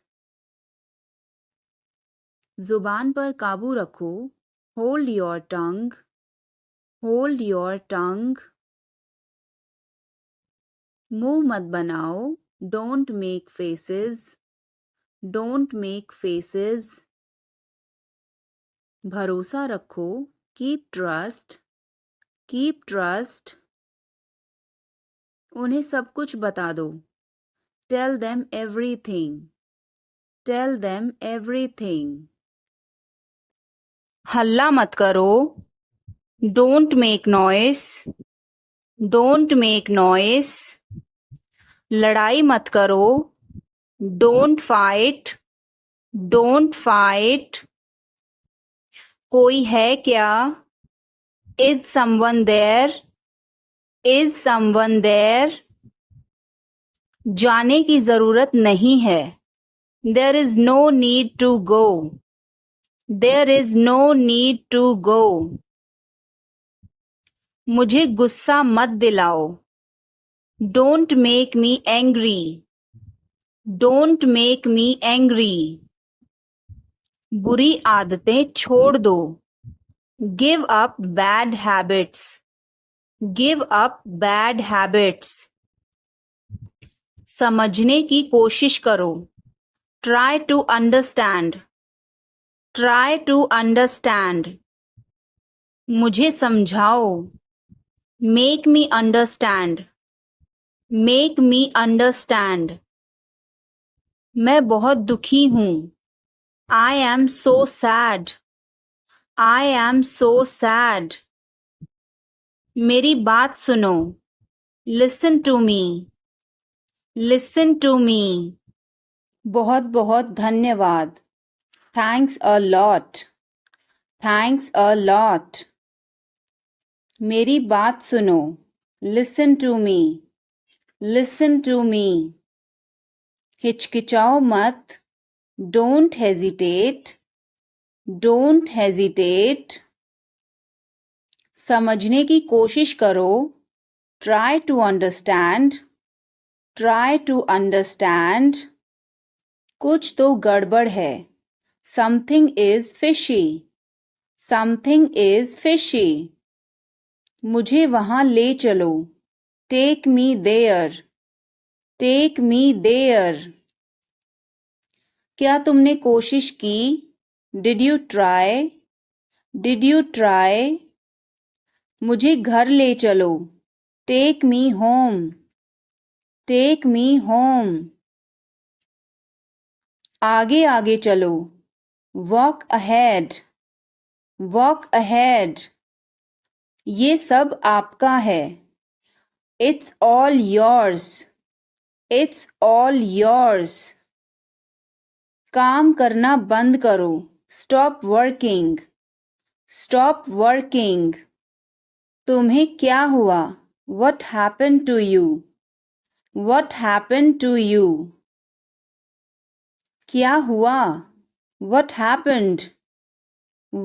जुबान पर काबू रखो. Hold your tongue. Hold your tongue. मुंह मत बनाओ. Don't make faces. Don't make faces. भरोसा रखो. Keep trust. Keep trust. उन्हें सब कुछ बता दो. Tell them everything. Tell them everything. हल्ला मत करो. Don't make noise. Don't make noise. लड़ाई मत करो. Don't fight. Don't fight. कोई है क्या? Is someone there? Is someone there? जाने की जरूरत नहीं है. There is no need to go. There is no need to go. मुझे गुस्सा मत दिलाओ. Don't make me angry. Don't make me angry. बुरी आदतें छोड़ दो. Give up bad habits. Give up bad habits. समझने की कोशिश करो. Try to understand. Try to understand. मुझे समझाओ. Make me understand. Make me understand. मैं बहुत दुखी हूँ. I am so sad. I am so sad. मेरी बात सुनो. Listen to me. Listen to me. बहुत बहुत धन्यवाद. Thanks a lot. Thanks a lot. मेरी बात सुनो. Listen to me. Listen to me. हिचकिचाओ मत. Don't hesitate. Don't hesitate. समझने की कोशिश करो. Try to understand. Try to understand. कुछ तो गड़बड़ है. Something is fishy. Something is fishy. मुझे वहाँ ले चलो. Take me there. Take me there. क्या तुमने कोशिश की? Did you try? Did you try? मुझे घर ले चलो. Take me home. Take me home. आगे आगे चलो. Walk ahead. Walk ahead. ये सब आपका है. It's all yours. It's all yours. काम करना बंद करो. Stop working. Stop working. तुम्हें क्या हुआ? What happened to you? What happened to you? क्या हुआ? What happened?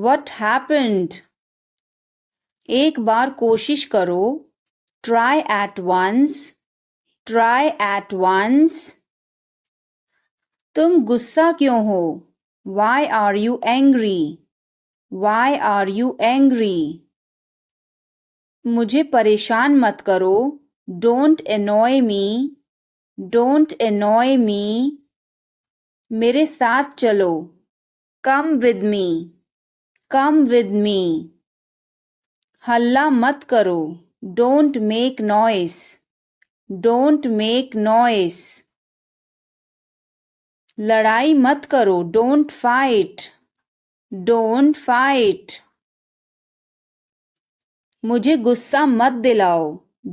What happened? एक बार कोशिश करो. Try at once. Try at once. तुम गुस्सा क्यों हो? Why are you angry? Why are you angry? मुझे परेशान मत करो. Don't annoy me. Don't annoy me. मेरे साथ चलो. Come with me. Come with me. हल्ला मत करो. Don't make noise. Don't make noise. लड़ाई मत करो. Don't fight. Don't fight. मुझे गुस्सा मत दिलाओ.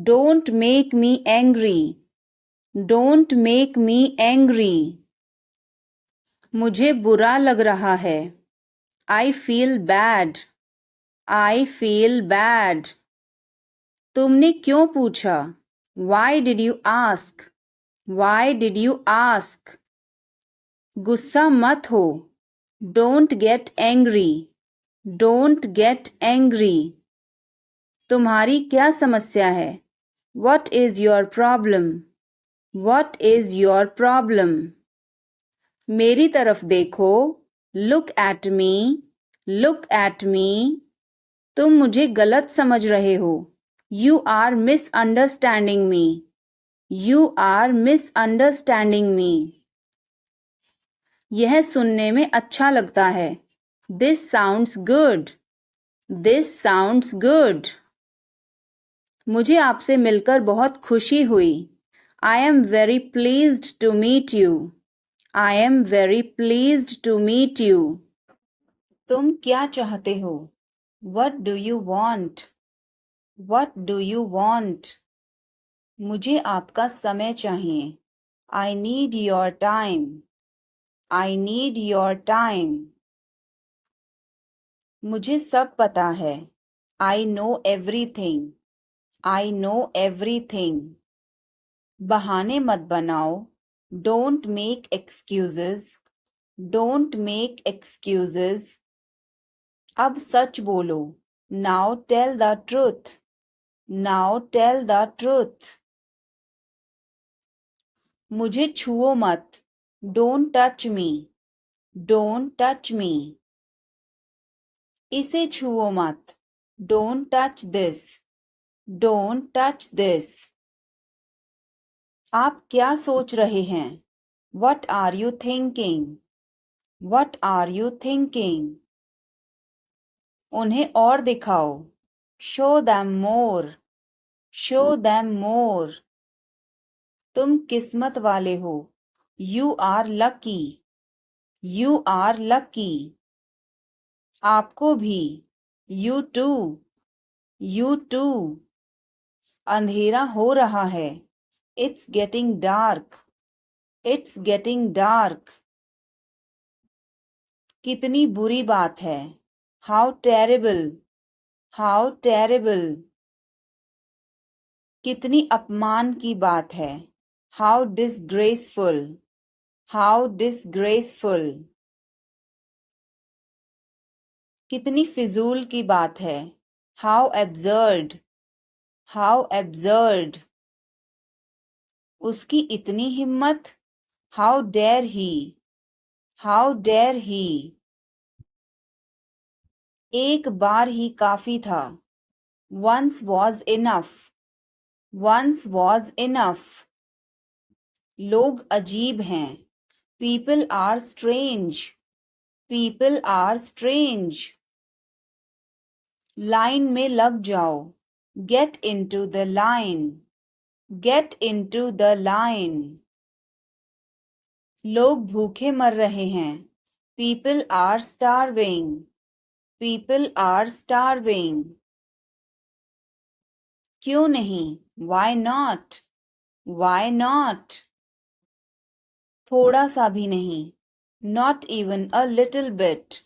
Don't make me angry. Don't make me angry. मुझे बुरा लग रहा है. I feel bad. I feel bad. तुमने क्यों पूछा? Why did you ask? Why did you ask? गुस्सा मत हो. Don't get angry. Don't get angry. तुम्हारी क्या समस्या है? What is your problem? What is your problem? मेरी तरफ देखो. Look at me. Look at me. तुम मुझे गलत समझ रहे हो. You are misunderstanding me. You are misunderstanding me. यह सुनने में अच्छा लगता है. This sounds good. This sounds good. मुझे आपसे मिलकर बहुत खुशी हुई. I am very pleased to meet you. I am very pleased to meet you. तुम क्या चाहते हो? What do you want? What do you want? मुझे आपका समय चाहिए. I need your time. I need your time. मुझे सब पता है. I know everything. I know everything. बहाने मत बनाओ. Don't make excuses. Don't make excuses. अब सच बोलो. Now tell the truth. Now tell the truth. मुझे छुओ मत. Don't touch me. Don't touch me. इसे छुओ मत. Don't touch this. Don't touch this. आप क्या सोच रहे हैं? What are you thinking? What are you thinking? उन्हें और दिखाओ. Show them more. Show them more. तुम किस्मत वाले हो. You are lucky. You are lucky. आपको भी। You too. You too. अंधेरा हो रहा है। It's getting dark. It's getting dark. कितनी बुरी बात है। How terrible. How terrible. कितनी अपमान की बात है। How disgraceful. How disgraceful. कितनी फिजूल की बात है। How absurd. How absurd. उसकी इतनी हिम्मत। How dare he. How dare he. एक बार ही काफी था। Once was enough. Once was enough. लोग अजीब हैं। People are strange. People are strange. Line में लग जाओ। Get into the line. Get into the line. लोग भूखे मर रहे हैं। People are starving. People are starving. क्यों नहीं? Why not? Why not? थोड़ा सा भी नहीं। Not even a little bit.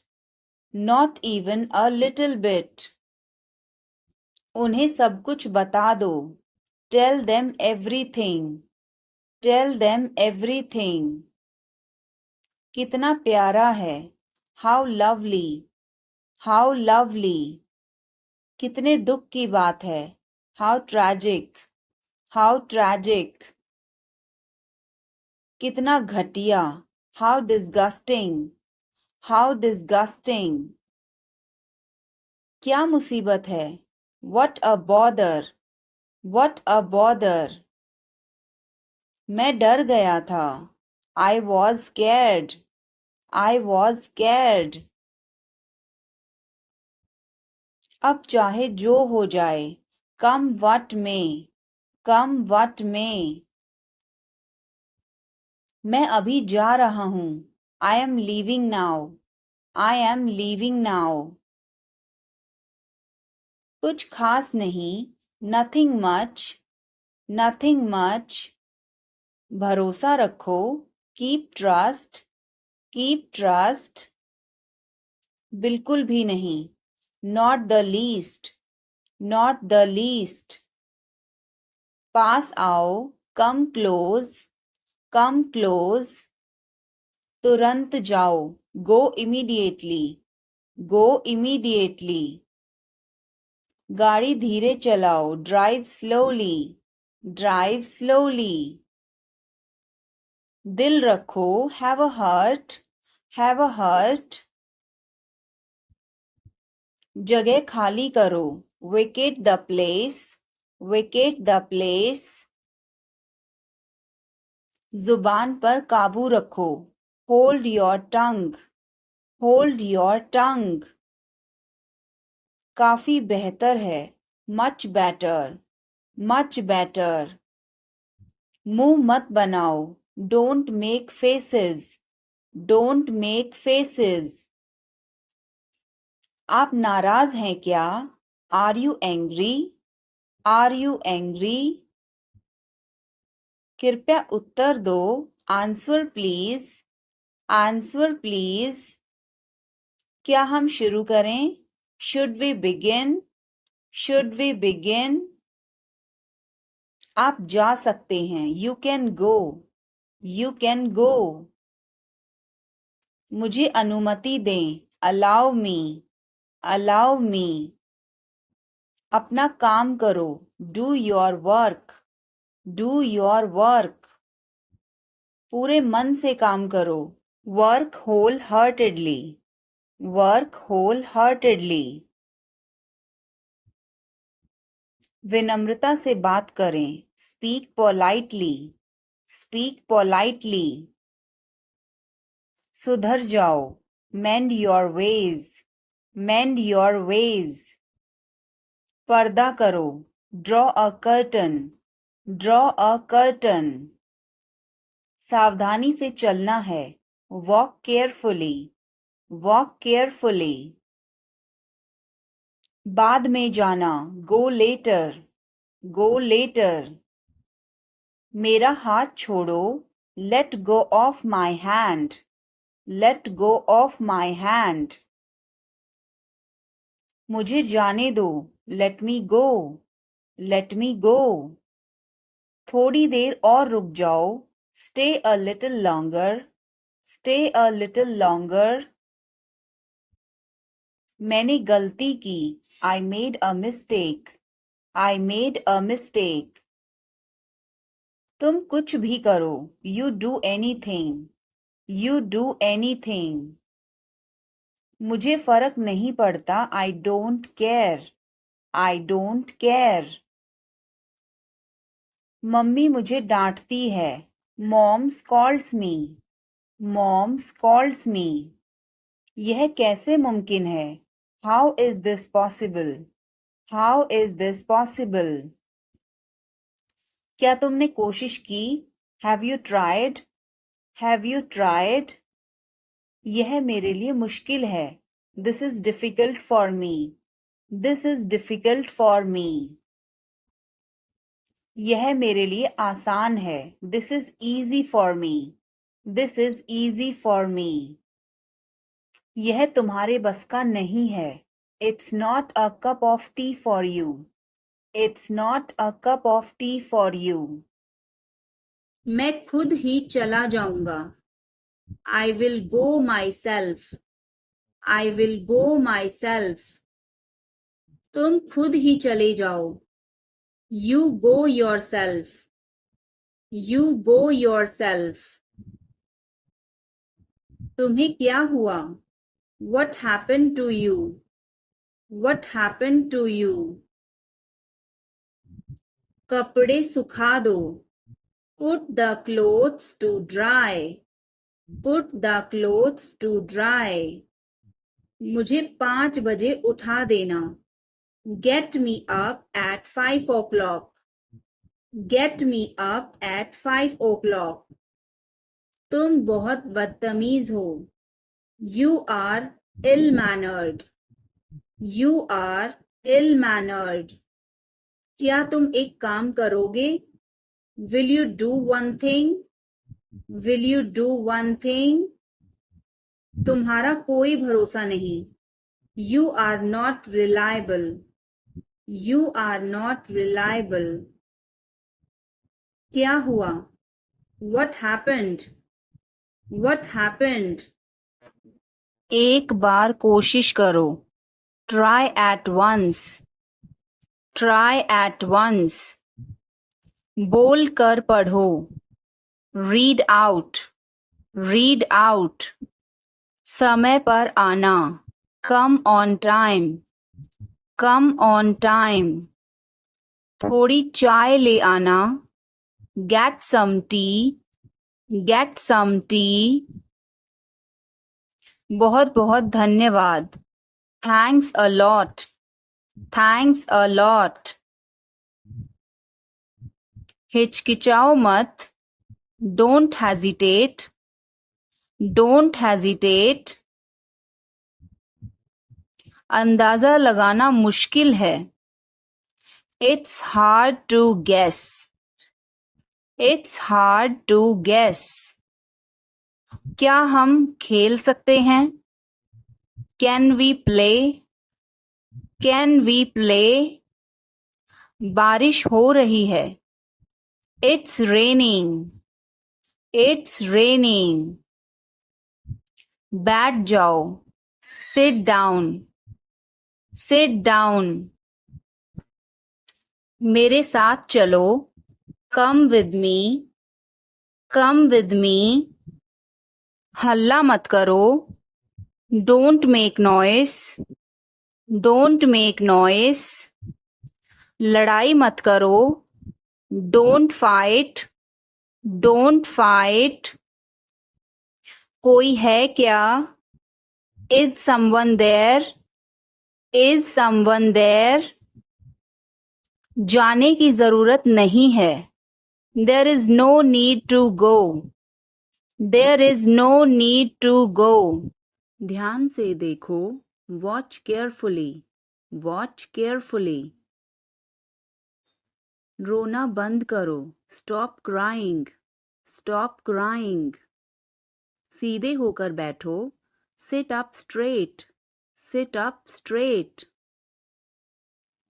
Not even a little bit. उन्हें सब कुछ बता दो। Tell them everything. Tell them everything. कितना प्यारा है। How lovely. How lovely. कितने दुख की बात है। How tragic. How tragic. कितना घटिया। How disgusting. How disgusting. क्या मुसीबत है। What a bother. What a bother. मैं डर गया था। I was scared. I was scared. अब चाहे जो हो जाए। Come what may. Come what may. मैं अभी जा रहा हूँ। I am leaving now. I am leaving now. कुछ खास नहीं। Nothing much. Nothing much. भरोसा रखो। Keep trust. Keep trust. बिल्कुल भी नहीं। Not the least. Not the least. पास आओ। Come close. Come close. तुरंत जाओ। Go immediately. Go immediately. गाड़ी धीरे चलाओ। Drive slowly. Drive slowly. दिल रखो। Have a heart. Have a heart. जगह खाली करो। Vacate the place. Vacate the place. जुबान पर काबू रखो। Hold your tongue. Hold your tongue. काफी बेहतर है। Much better. Much better. मुंह मत बनाओ। Don't make faces. Don't make faces. आप नाराज हैं क्या? Are you angry? Are you angry? कृपया उत्तर दो। Answer please. Answer please. क्या हम शुरू करें? Should we begin? Should we begin? आप जा सकते हैं। You can go. You can go. मुझे अनुमति दें। Allow me. Allow me. अपना काम करो। Do your work. Do your work. पूरे मन से काम करो। Work wholeheartedly. Work wholeheartedly. विनम्रता से बात करें। Speak politely. Speak politely. सुधर जाओ। Mend your ways. Mend your ways. पर्दा करो। Draw a curtain. Draw a curtain. सावधानी से चलना है। Walk carefully. Walk carefully. बाद में जाना, गो लेटर, गो लेटर। मेरा हाथ छोड़ो, let go of my hand, let go of my hand. मुझे जाने दो, लेट मी गो, लेट मी गो। थोड़ी देर और रुक जाओ, stay a little longer, stay a little longer. मैंने गलती की, I made a mistake, I made a mistake. तुम कुछ भी करो, you do anything, you do anything. मुझे फर्क नहीं पड़ता, I don't care, I don't care. Mummy मुझे डांटती है, मॉम स्कॉल्ड्स मी, मॉम स्कॉल्ड्स मी। यह कैसे मुमकिन है, how is this possible, how is this possible. क्या तुमने कोशिश की, have you tried, have you tried. यह मेरे लिए मुश्किल है, this is difficult for me, this is difficult for me. यह मेरे लिए आसान है, this is easy for me, this is easy for me. यह तुम्हारे बस का नहीं है, it's not a cup of tea for you, it's not a cup of tea for you. मैं खुद ही चला जाऊंगा, I will go myself, I will go myself. तुम खुद ही चले जाओ, you go yourself, you go yourself. तुम्हें क्या हुआ, what happen to you, what happen to you. कपड़े सुखा दो, put the clothes to dry, put the clothes to dry. मुझे 5 बजे उठा देना, get me up at 5 o'clock, get me up at 5 o'clock। तुम बहुत बदतमीज हो, you are ill mannered, you are ill mannered. क्या तुम एक काम करोगे, will you do one thing, will you do one thing. तुम्हारा कोई भरोसा नहीं, you are not reliable, you are not reliable. क्या हुआ, वट हैपेंड, वट हैपेंड। एक बार कोशिश करो, try at once, try at once. बोल कर पढ़ो, रीड आउट, रीड आउट। समय पर आना, come on time, come on time. थोड़ी चाय ले आना, get some tea, get some tea. बहुत बहुत धन्यवाद, thanks a lot, thanks a lot. हिचकिचाओ मत, डोंट हेजिटेट, डोंट हेजिटेट। अंदाजा लगाना मुश्किल है, it's hard to guess, it's hard to guess. क्या हम खेल सकते हैं, can we play, can we play. बारिश हो रही है, इट्स रेनिंग, इट्स रेनिंग। बैठ जाओ, सिट डाउन, सिट डाउन। मेरे साथ चलो, come with me, come with me. हल्ला मत करो, don't make noise, don't make noise. लड़ाई मत करो, डोंट फाइट, डोंट फाइट। कोई है क्या, is someone there, is someone there. जाने की जरूरत नहीं है, there is no need to go, there is no need to go. ध्यान से देखो, वॉच केयरफुली, Watch carefully. रोना बंद करो. Stop crying. Stop crying. सीधे होकर बैठो. Sit up straight. Sit up straight.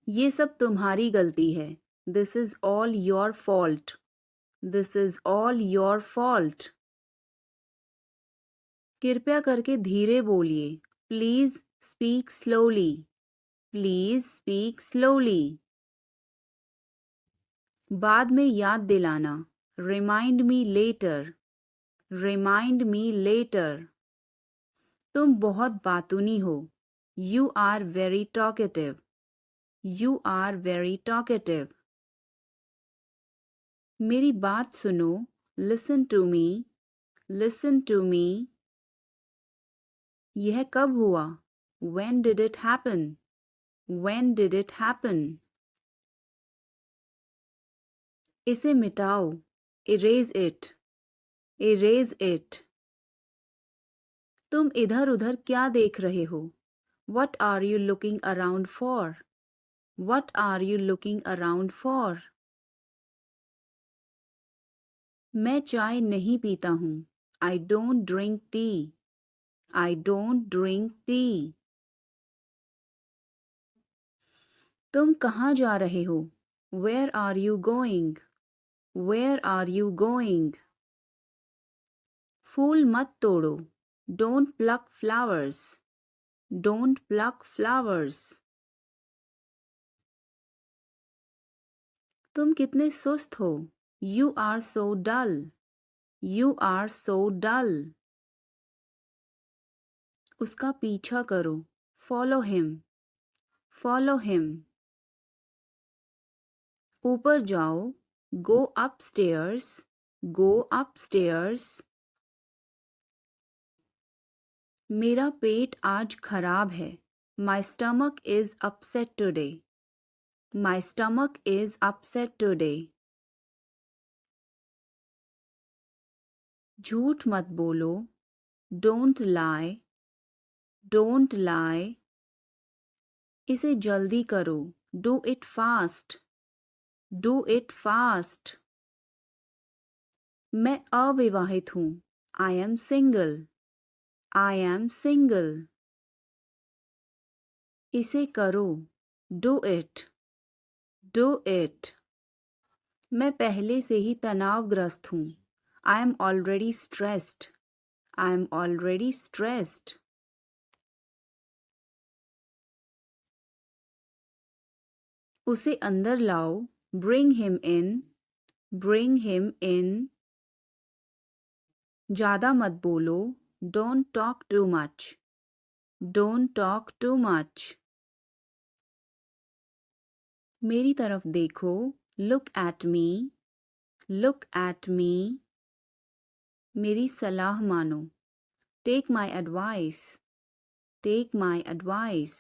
ये सब तुम्हारी गलती है. This is all your fault. This is all your fault. कृपया करके धीरे बोलिए. Please speak slowly. Please speak slowly. बाद में याद दिलाना. Remind me later. Remind me later. तुम बहुत बातूनी हो. You are very talkative. You are very talkative. मेरी बात सुनो. Listen to me. Listen to me. यह कब हुआ? When did it happen? When did it happen? इसे मिटाओ. Erase it. Erase it. तुम इधर उधर क्या देख रहे हो? What are you looking around for? What are you looking around for? मैं चाय नहीं पीता हूँ. I don't drink tea. I don't drink tea. तुम कहाँ जा रहे हो? Where are you going? Where are you going? फूल मत तोड़ो. Don't pluck flowers. Don't pluck flowers. तुम कितने सुस्त हो. You are so dull. You are so dull. उसका पीछा करो. Follow him. Follow him. ऊपर जाओ. Go upstairs. Go upstairs. मेरा पेट आज खराब है. My stomach is upset today. My stomach is upset today. झूठ मत बोलो. Don't lie. Don't lie. इसे जल्दी करो. Do it fast. Do it fast. मैं अविवाहित हूँ. I am single. I am single. इसे करो. Do it. Do it. मैं पहले से ही तनावग्रस्त हूँ. I am already stressed. I am already stressed. उसे अंदर लाओ. Bring him in. Bring him in. ज़्यादा मत बोलो. Don't talk too much. Don't talk too much. मेरी तरफ देखो. Look at me. Look at me. मेरी सलाह मानो. Take my advice. Take my advice.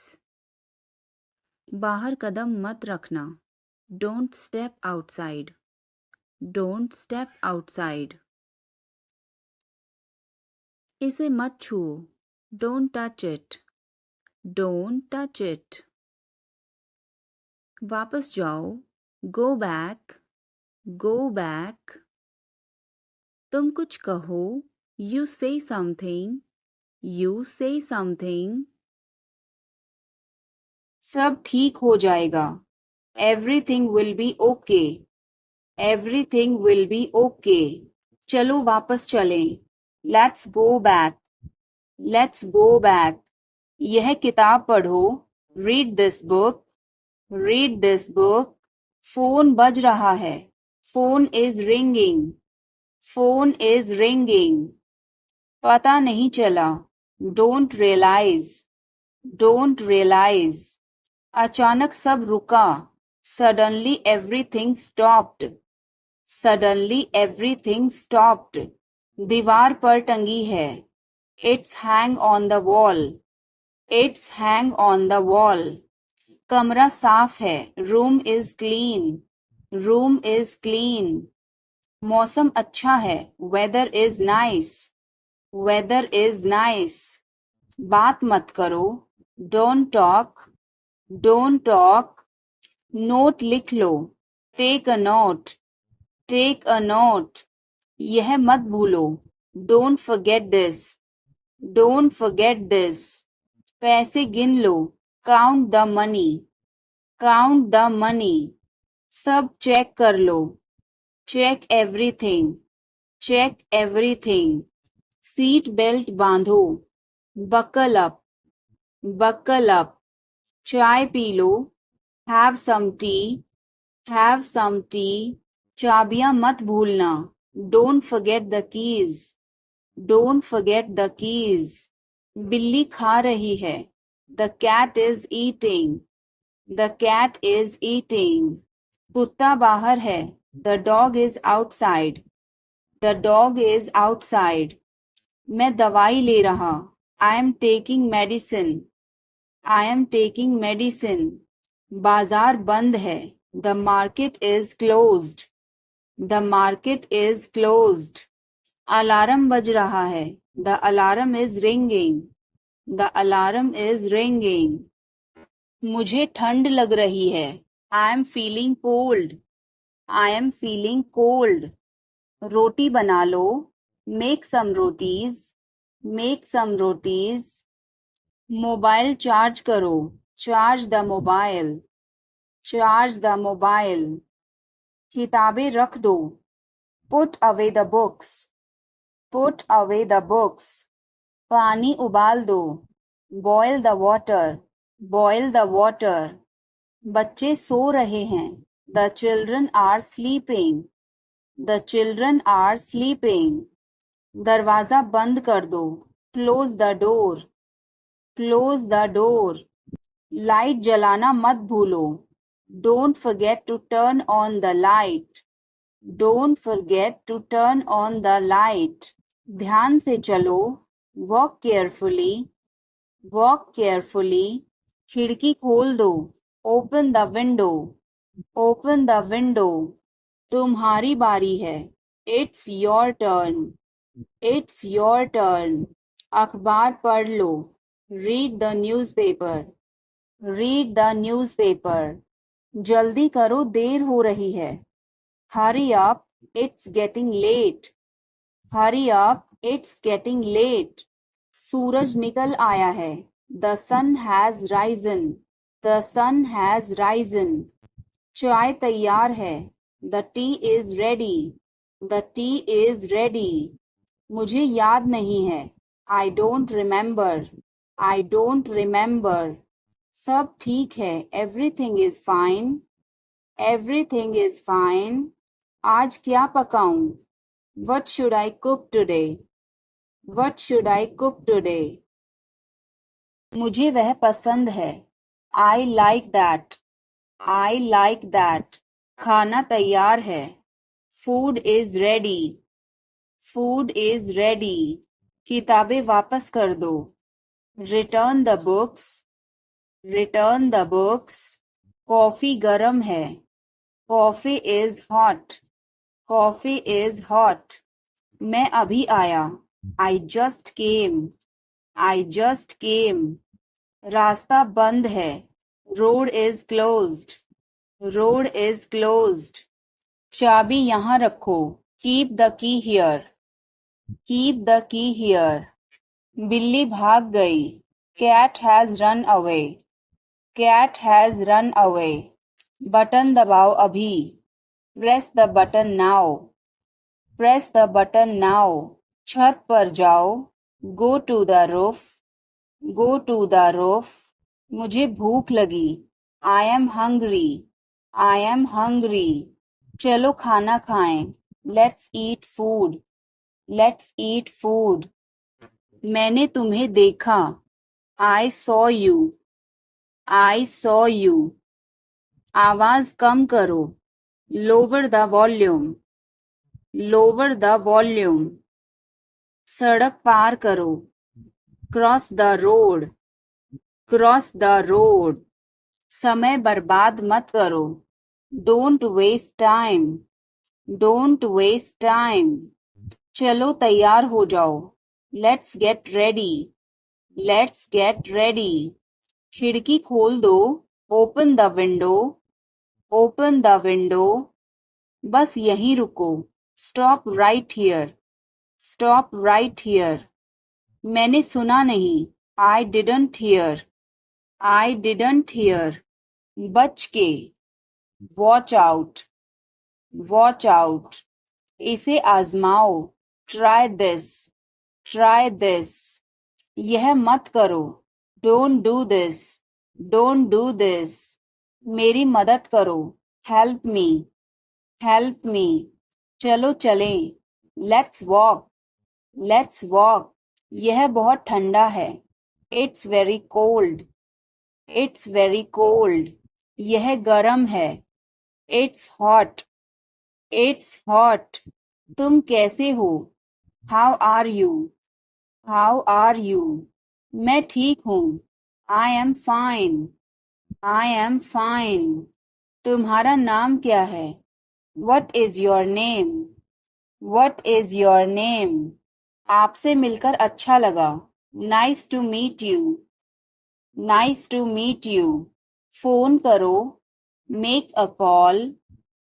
बाहर कदम मत रखना. Don't step outside. Don't step outside. इसे मत छुओ. Don't touch it. Don't touch it. वापस जाओ. Go back. Go back. तुम कुछ कहो. You say something. You say something. सब ठीक हो जाएगा. Everything will be okay. Everything will be okay. चलो वापस चलें. Let's go back. Let's go back. यह किताब पढ़ो. Read this book. Read this book. Phone बज रहा है. Phone is ringing. Phone is ringing. पता नहीं चला. Don't realize. Don't realize. अचानक सब रुका. Suddenly everything stopped. Suddenly everything stopped. दीवार पर टंगी है. It's hang on the wall. It's hang on the wall. कमरा साफ है. Room is clean. Room is clean. मौसम अच्छा है. Weather is nice. Weather is nice. बात मत करो. Don't talk. Don't talk. Note लिख लो. Take a note. Take a note. यह मत भूलो. Don't forget this. Don't forget this. पैसे गिन लो. Count the money. Count the money. सब चेक कर लो. Check everything. Check everything. Seat belt बांधो. Buckle up. Buckle up. चाय पी लो. Have some tea. Have some tea. चाबियां मत भूलना. Don't forget the keys. Don't forget the keys. बिल्ली खा रही है. The cat is eating. The cat is eating. कुत्ता बाहर है. The dog is outside. The dog is outside. मैं दवाई ले रहा. I am taking medicine. I am taking medicine. बाजार बंद है. The market is closed. The market is closed. Alarm बज रहा है. The alarm is ringing. The alarm is ringing. मुझे ठंड लग रही है. I am feeling cold. I am feeling cold. रोटी बना लो. Make some rotis. Make some rotis. Mobile charge करो. Charge the mobile. Charge the mobile. किताबें रख दो. Put away the books. Put away the books. पानी उबाल दो. Boil the water. Boil the water. बच्चे सो रहे हैं. The children are sleeping. The children are sleeping. दरवाजा बंद कर दो. Close the door. Close the door. Light जलाना मत भूलो. Don't forget to turn on the light. Don't forget to turn on the light. ध्यान से चलो. Walk carefully. Walk carefully. खिड़की खोल दो. Open the window. Open the window. तुम्हारी बारी है. It's your turn. It's your turn. अखबार पढ़ लो. Read the newspaper. Read the newspaper. जल्दी करो, देर हो रही है. Hurry up, it's getting late. Hurry up, it's getting late. सूरज निकल आया है. The sun has risen. The sun has risen. चाय तैयार है. The tea is ready. The tea is ready. मुझे याद नहीं है. I don't remember. I don't remember. सब ठीक है. Everything is fine. Everything is fine. आज क्या पकाऊं? What should I cook today? What should I cook today? मुझे वह पसंद है. I like that. I like that. खाना तैयार है. Food is ready. Food is ready. किताबें वापस कर दो. Return the books. Return the books. Coffee गरम है. Coffee is hot. Coffee is hot. मैं अभी आया. I just came. I just came. रास्ता बंद है. Road is closed. Road is closed. चाबी यहाँ रखो. Keep the key here. Keep the key here. बिल्ली भाग गई. Cat has run away. Cat has run away. Button दबाओ अभी. Press the button now. Press the button now. छत पर जाओ. Go to the roof. Go to the roof. मुझे भूख लगी. I am hungry. I am hungry. चलो खाना खाएं. Let's eat food. Let's eat food. मैंने तुम्हें देखा. I saw you. I saw you. आवाज कम करो. Lower the volume. Lower the volume. सड़क पार करो. Cross the road. Cross the road. समय बर्बाद मत करो. Don't waste time. Don't waste time. चलो तैयार हो जाओ. Let's get ready. Let's get ready. खिड़की खोल दो. Open the window, open the window, बस यहीं रुको, stop right here, stop right here, मैंने सुना नहीं, I didn't here, I didn't here, बच के, वॉच आउट, वॉच आउट, इसे आजमाओ, ट्राई दिस, ट्राई दिस, यह मत करो, don't do this, don't do this, मेरी मदद करो, हेल्प मी, हेल्प मी, चलो चलें, लेट्स वॉक, लेट्स वॉक, यह बहुत ठंडा है, it's very cold, it's very cold, यह गर्म है, इट्स हॉट, इट्स हॉट, तुम कैसे हो, how are you, how are you, मैं ठीक हूँ, I am fine, I am fine, तुम्हारा नाम क्या है, what is your name, what is your name, आपसे मिलकर अच्छा लगा, nice to meet you, nice to meet you, phone करो, make a call,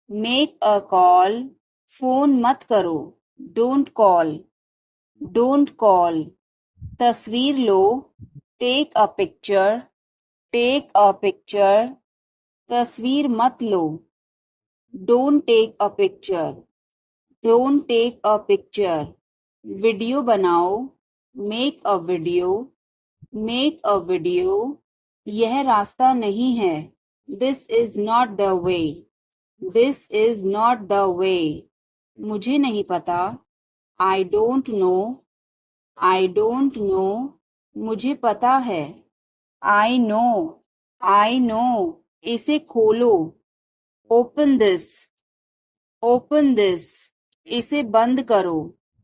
make a call, phone मत करो, डोंट कॉल, डोंट कॉल, तस्वीर लो, take a picture, take a picture, तस्वीर मत लो, don't take a picture, don't take a picture, video बनाओ, make a video, make a video, यह रास्ता नहीं है, this is not the way, this is not the way, मुझे नहीं पता, I don't know, I don't know, मुझे पता है, आई नो, आई नो, इसे खोलो, ओपन दिस, ओपन दिस, इसे बंद करो,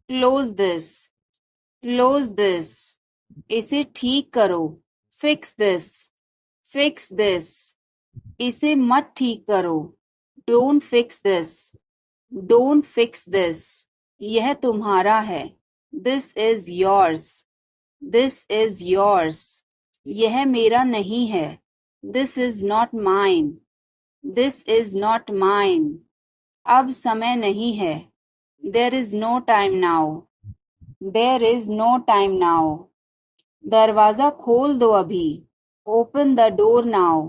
क्लोज दिस, क्लोज दिस, इसे ठीक करो, फिक्स दिस, फिक्स दिस, इसे मत ठीक करो, don't fix this, don't fix this, यह तुम्हारा है, this is yours, this is yours, यह मेरा नहीं है, this is not mine, this is not mine, अब समय नहीं है, there is no time now, there is no time now, दरवाजा खोल दो अभी, open the door now,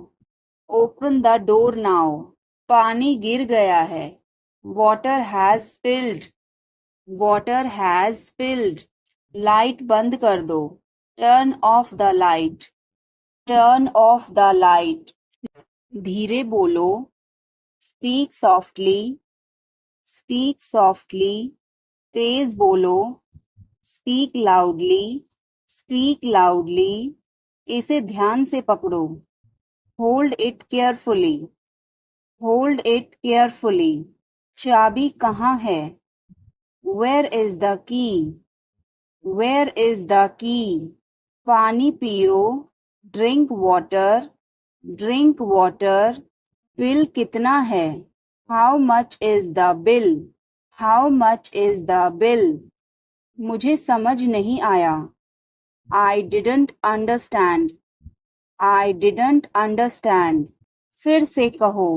open the door now, पानी गिर गया है, water has spilled, water has spilled, light बंद कर दो, turn off the light, turn off the light, धीरे बोलो, स्पीक सॉफ्टली, स्पीक सॉफ्टली, तेज बोलो, स्पीक लाउडली, स्पीक लाउडली, इसे ध्यान से पकड़ो, hold it carefully, hold it carefully, चाबी कहाँ है, where is the key, where is the key, पानी पियो, ड्रिंक वाटर, ड्रिंक वाटर, बिल कितना है, how much is the bill, how much is the bill, मुझे समझ नहीं आया, I didn't understand, I didn't understand, फिर से कहो,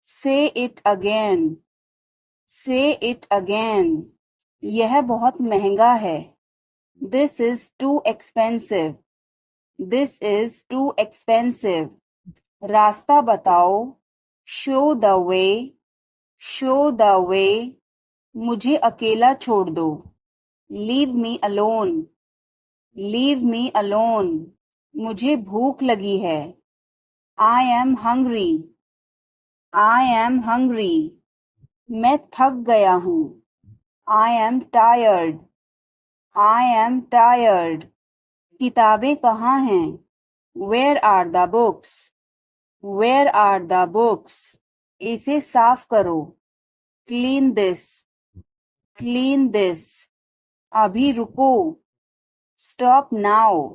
say it again, say it again, यह बहुत महंगा है, this is too expensive, this is too expensive, रास्ता बताओ, show the way, show the way, मुझे अकेला छोड़ दो, leave me alone, leave me alone, मुझे भूख लगी है, I am hungry, I am hungry, मैं थक गया हूँ, I am tired, I am tired, किताबें कहाँ हैं, where are the books, where are the books, इसे साफ करो, क्लीन दिस, क्लीन दिस, अभी रुको, स्टॉप नाउ,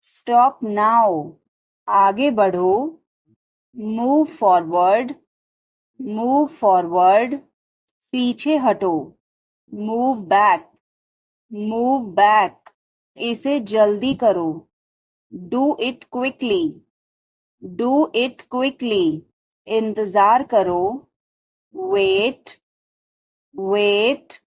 स्टॉप नाउ, आगे बढ़ो, मूव फॉरवर्ड, मूव फॉरवर्ड, पीछे हटो, मूव बैक, मूव बैक, इसे जल्दी करो, do it quickly, do it quickly, इंतजार करो, वेट, वेट,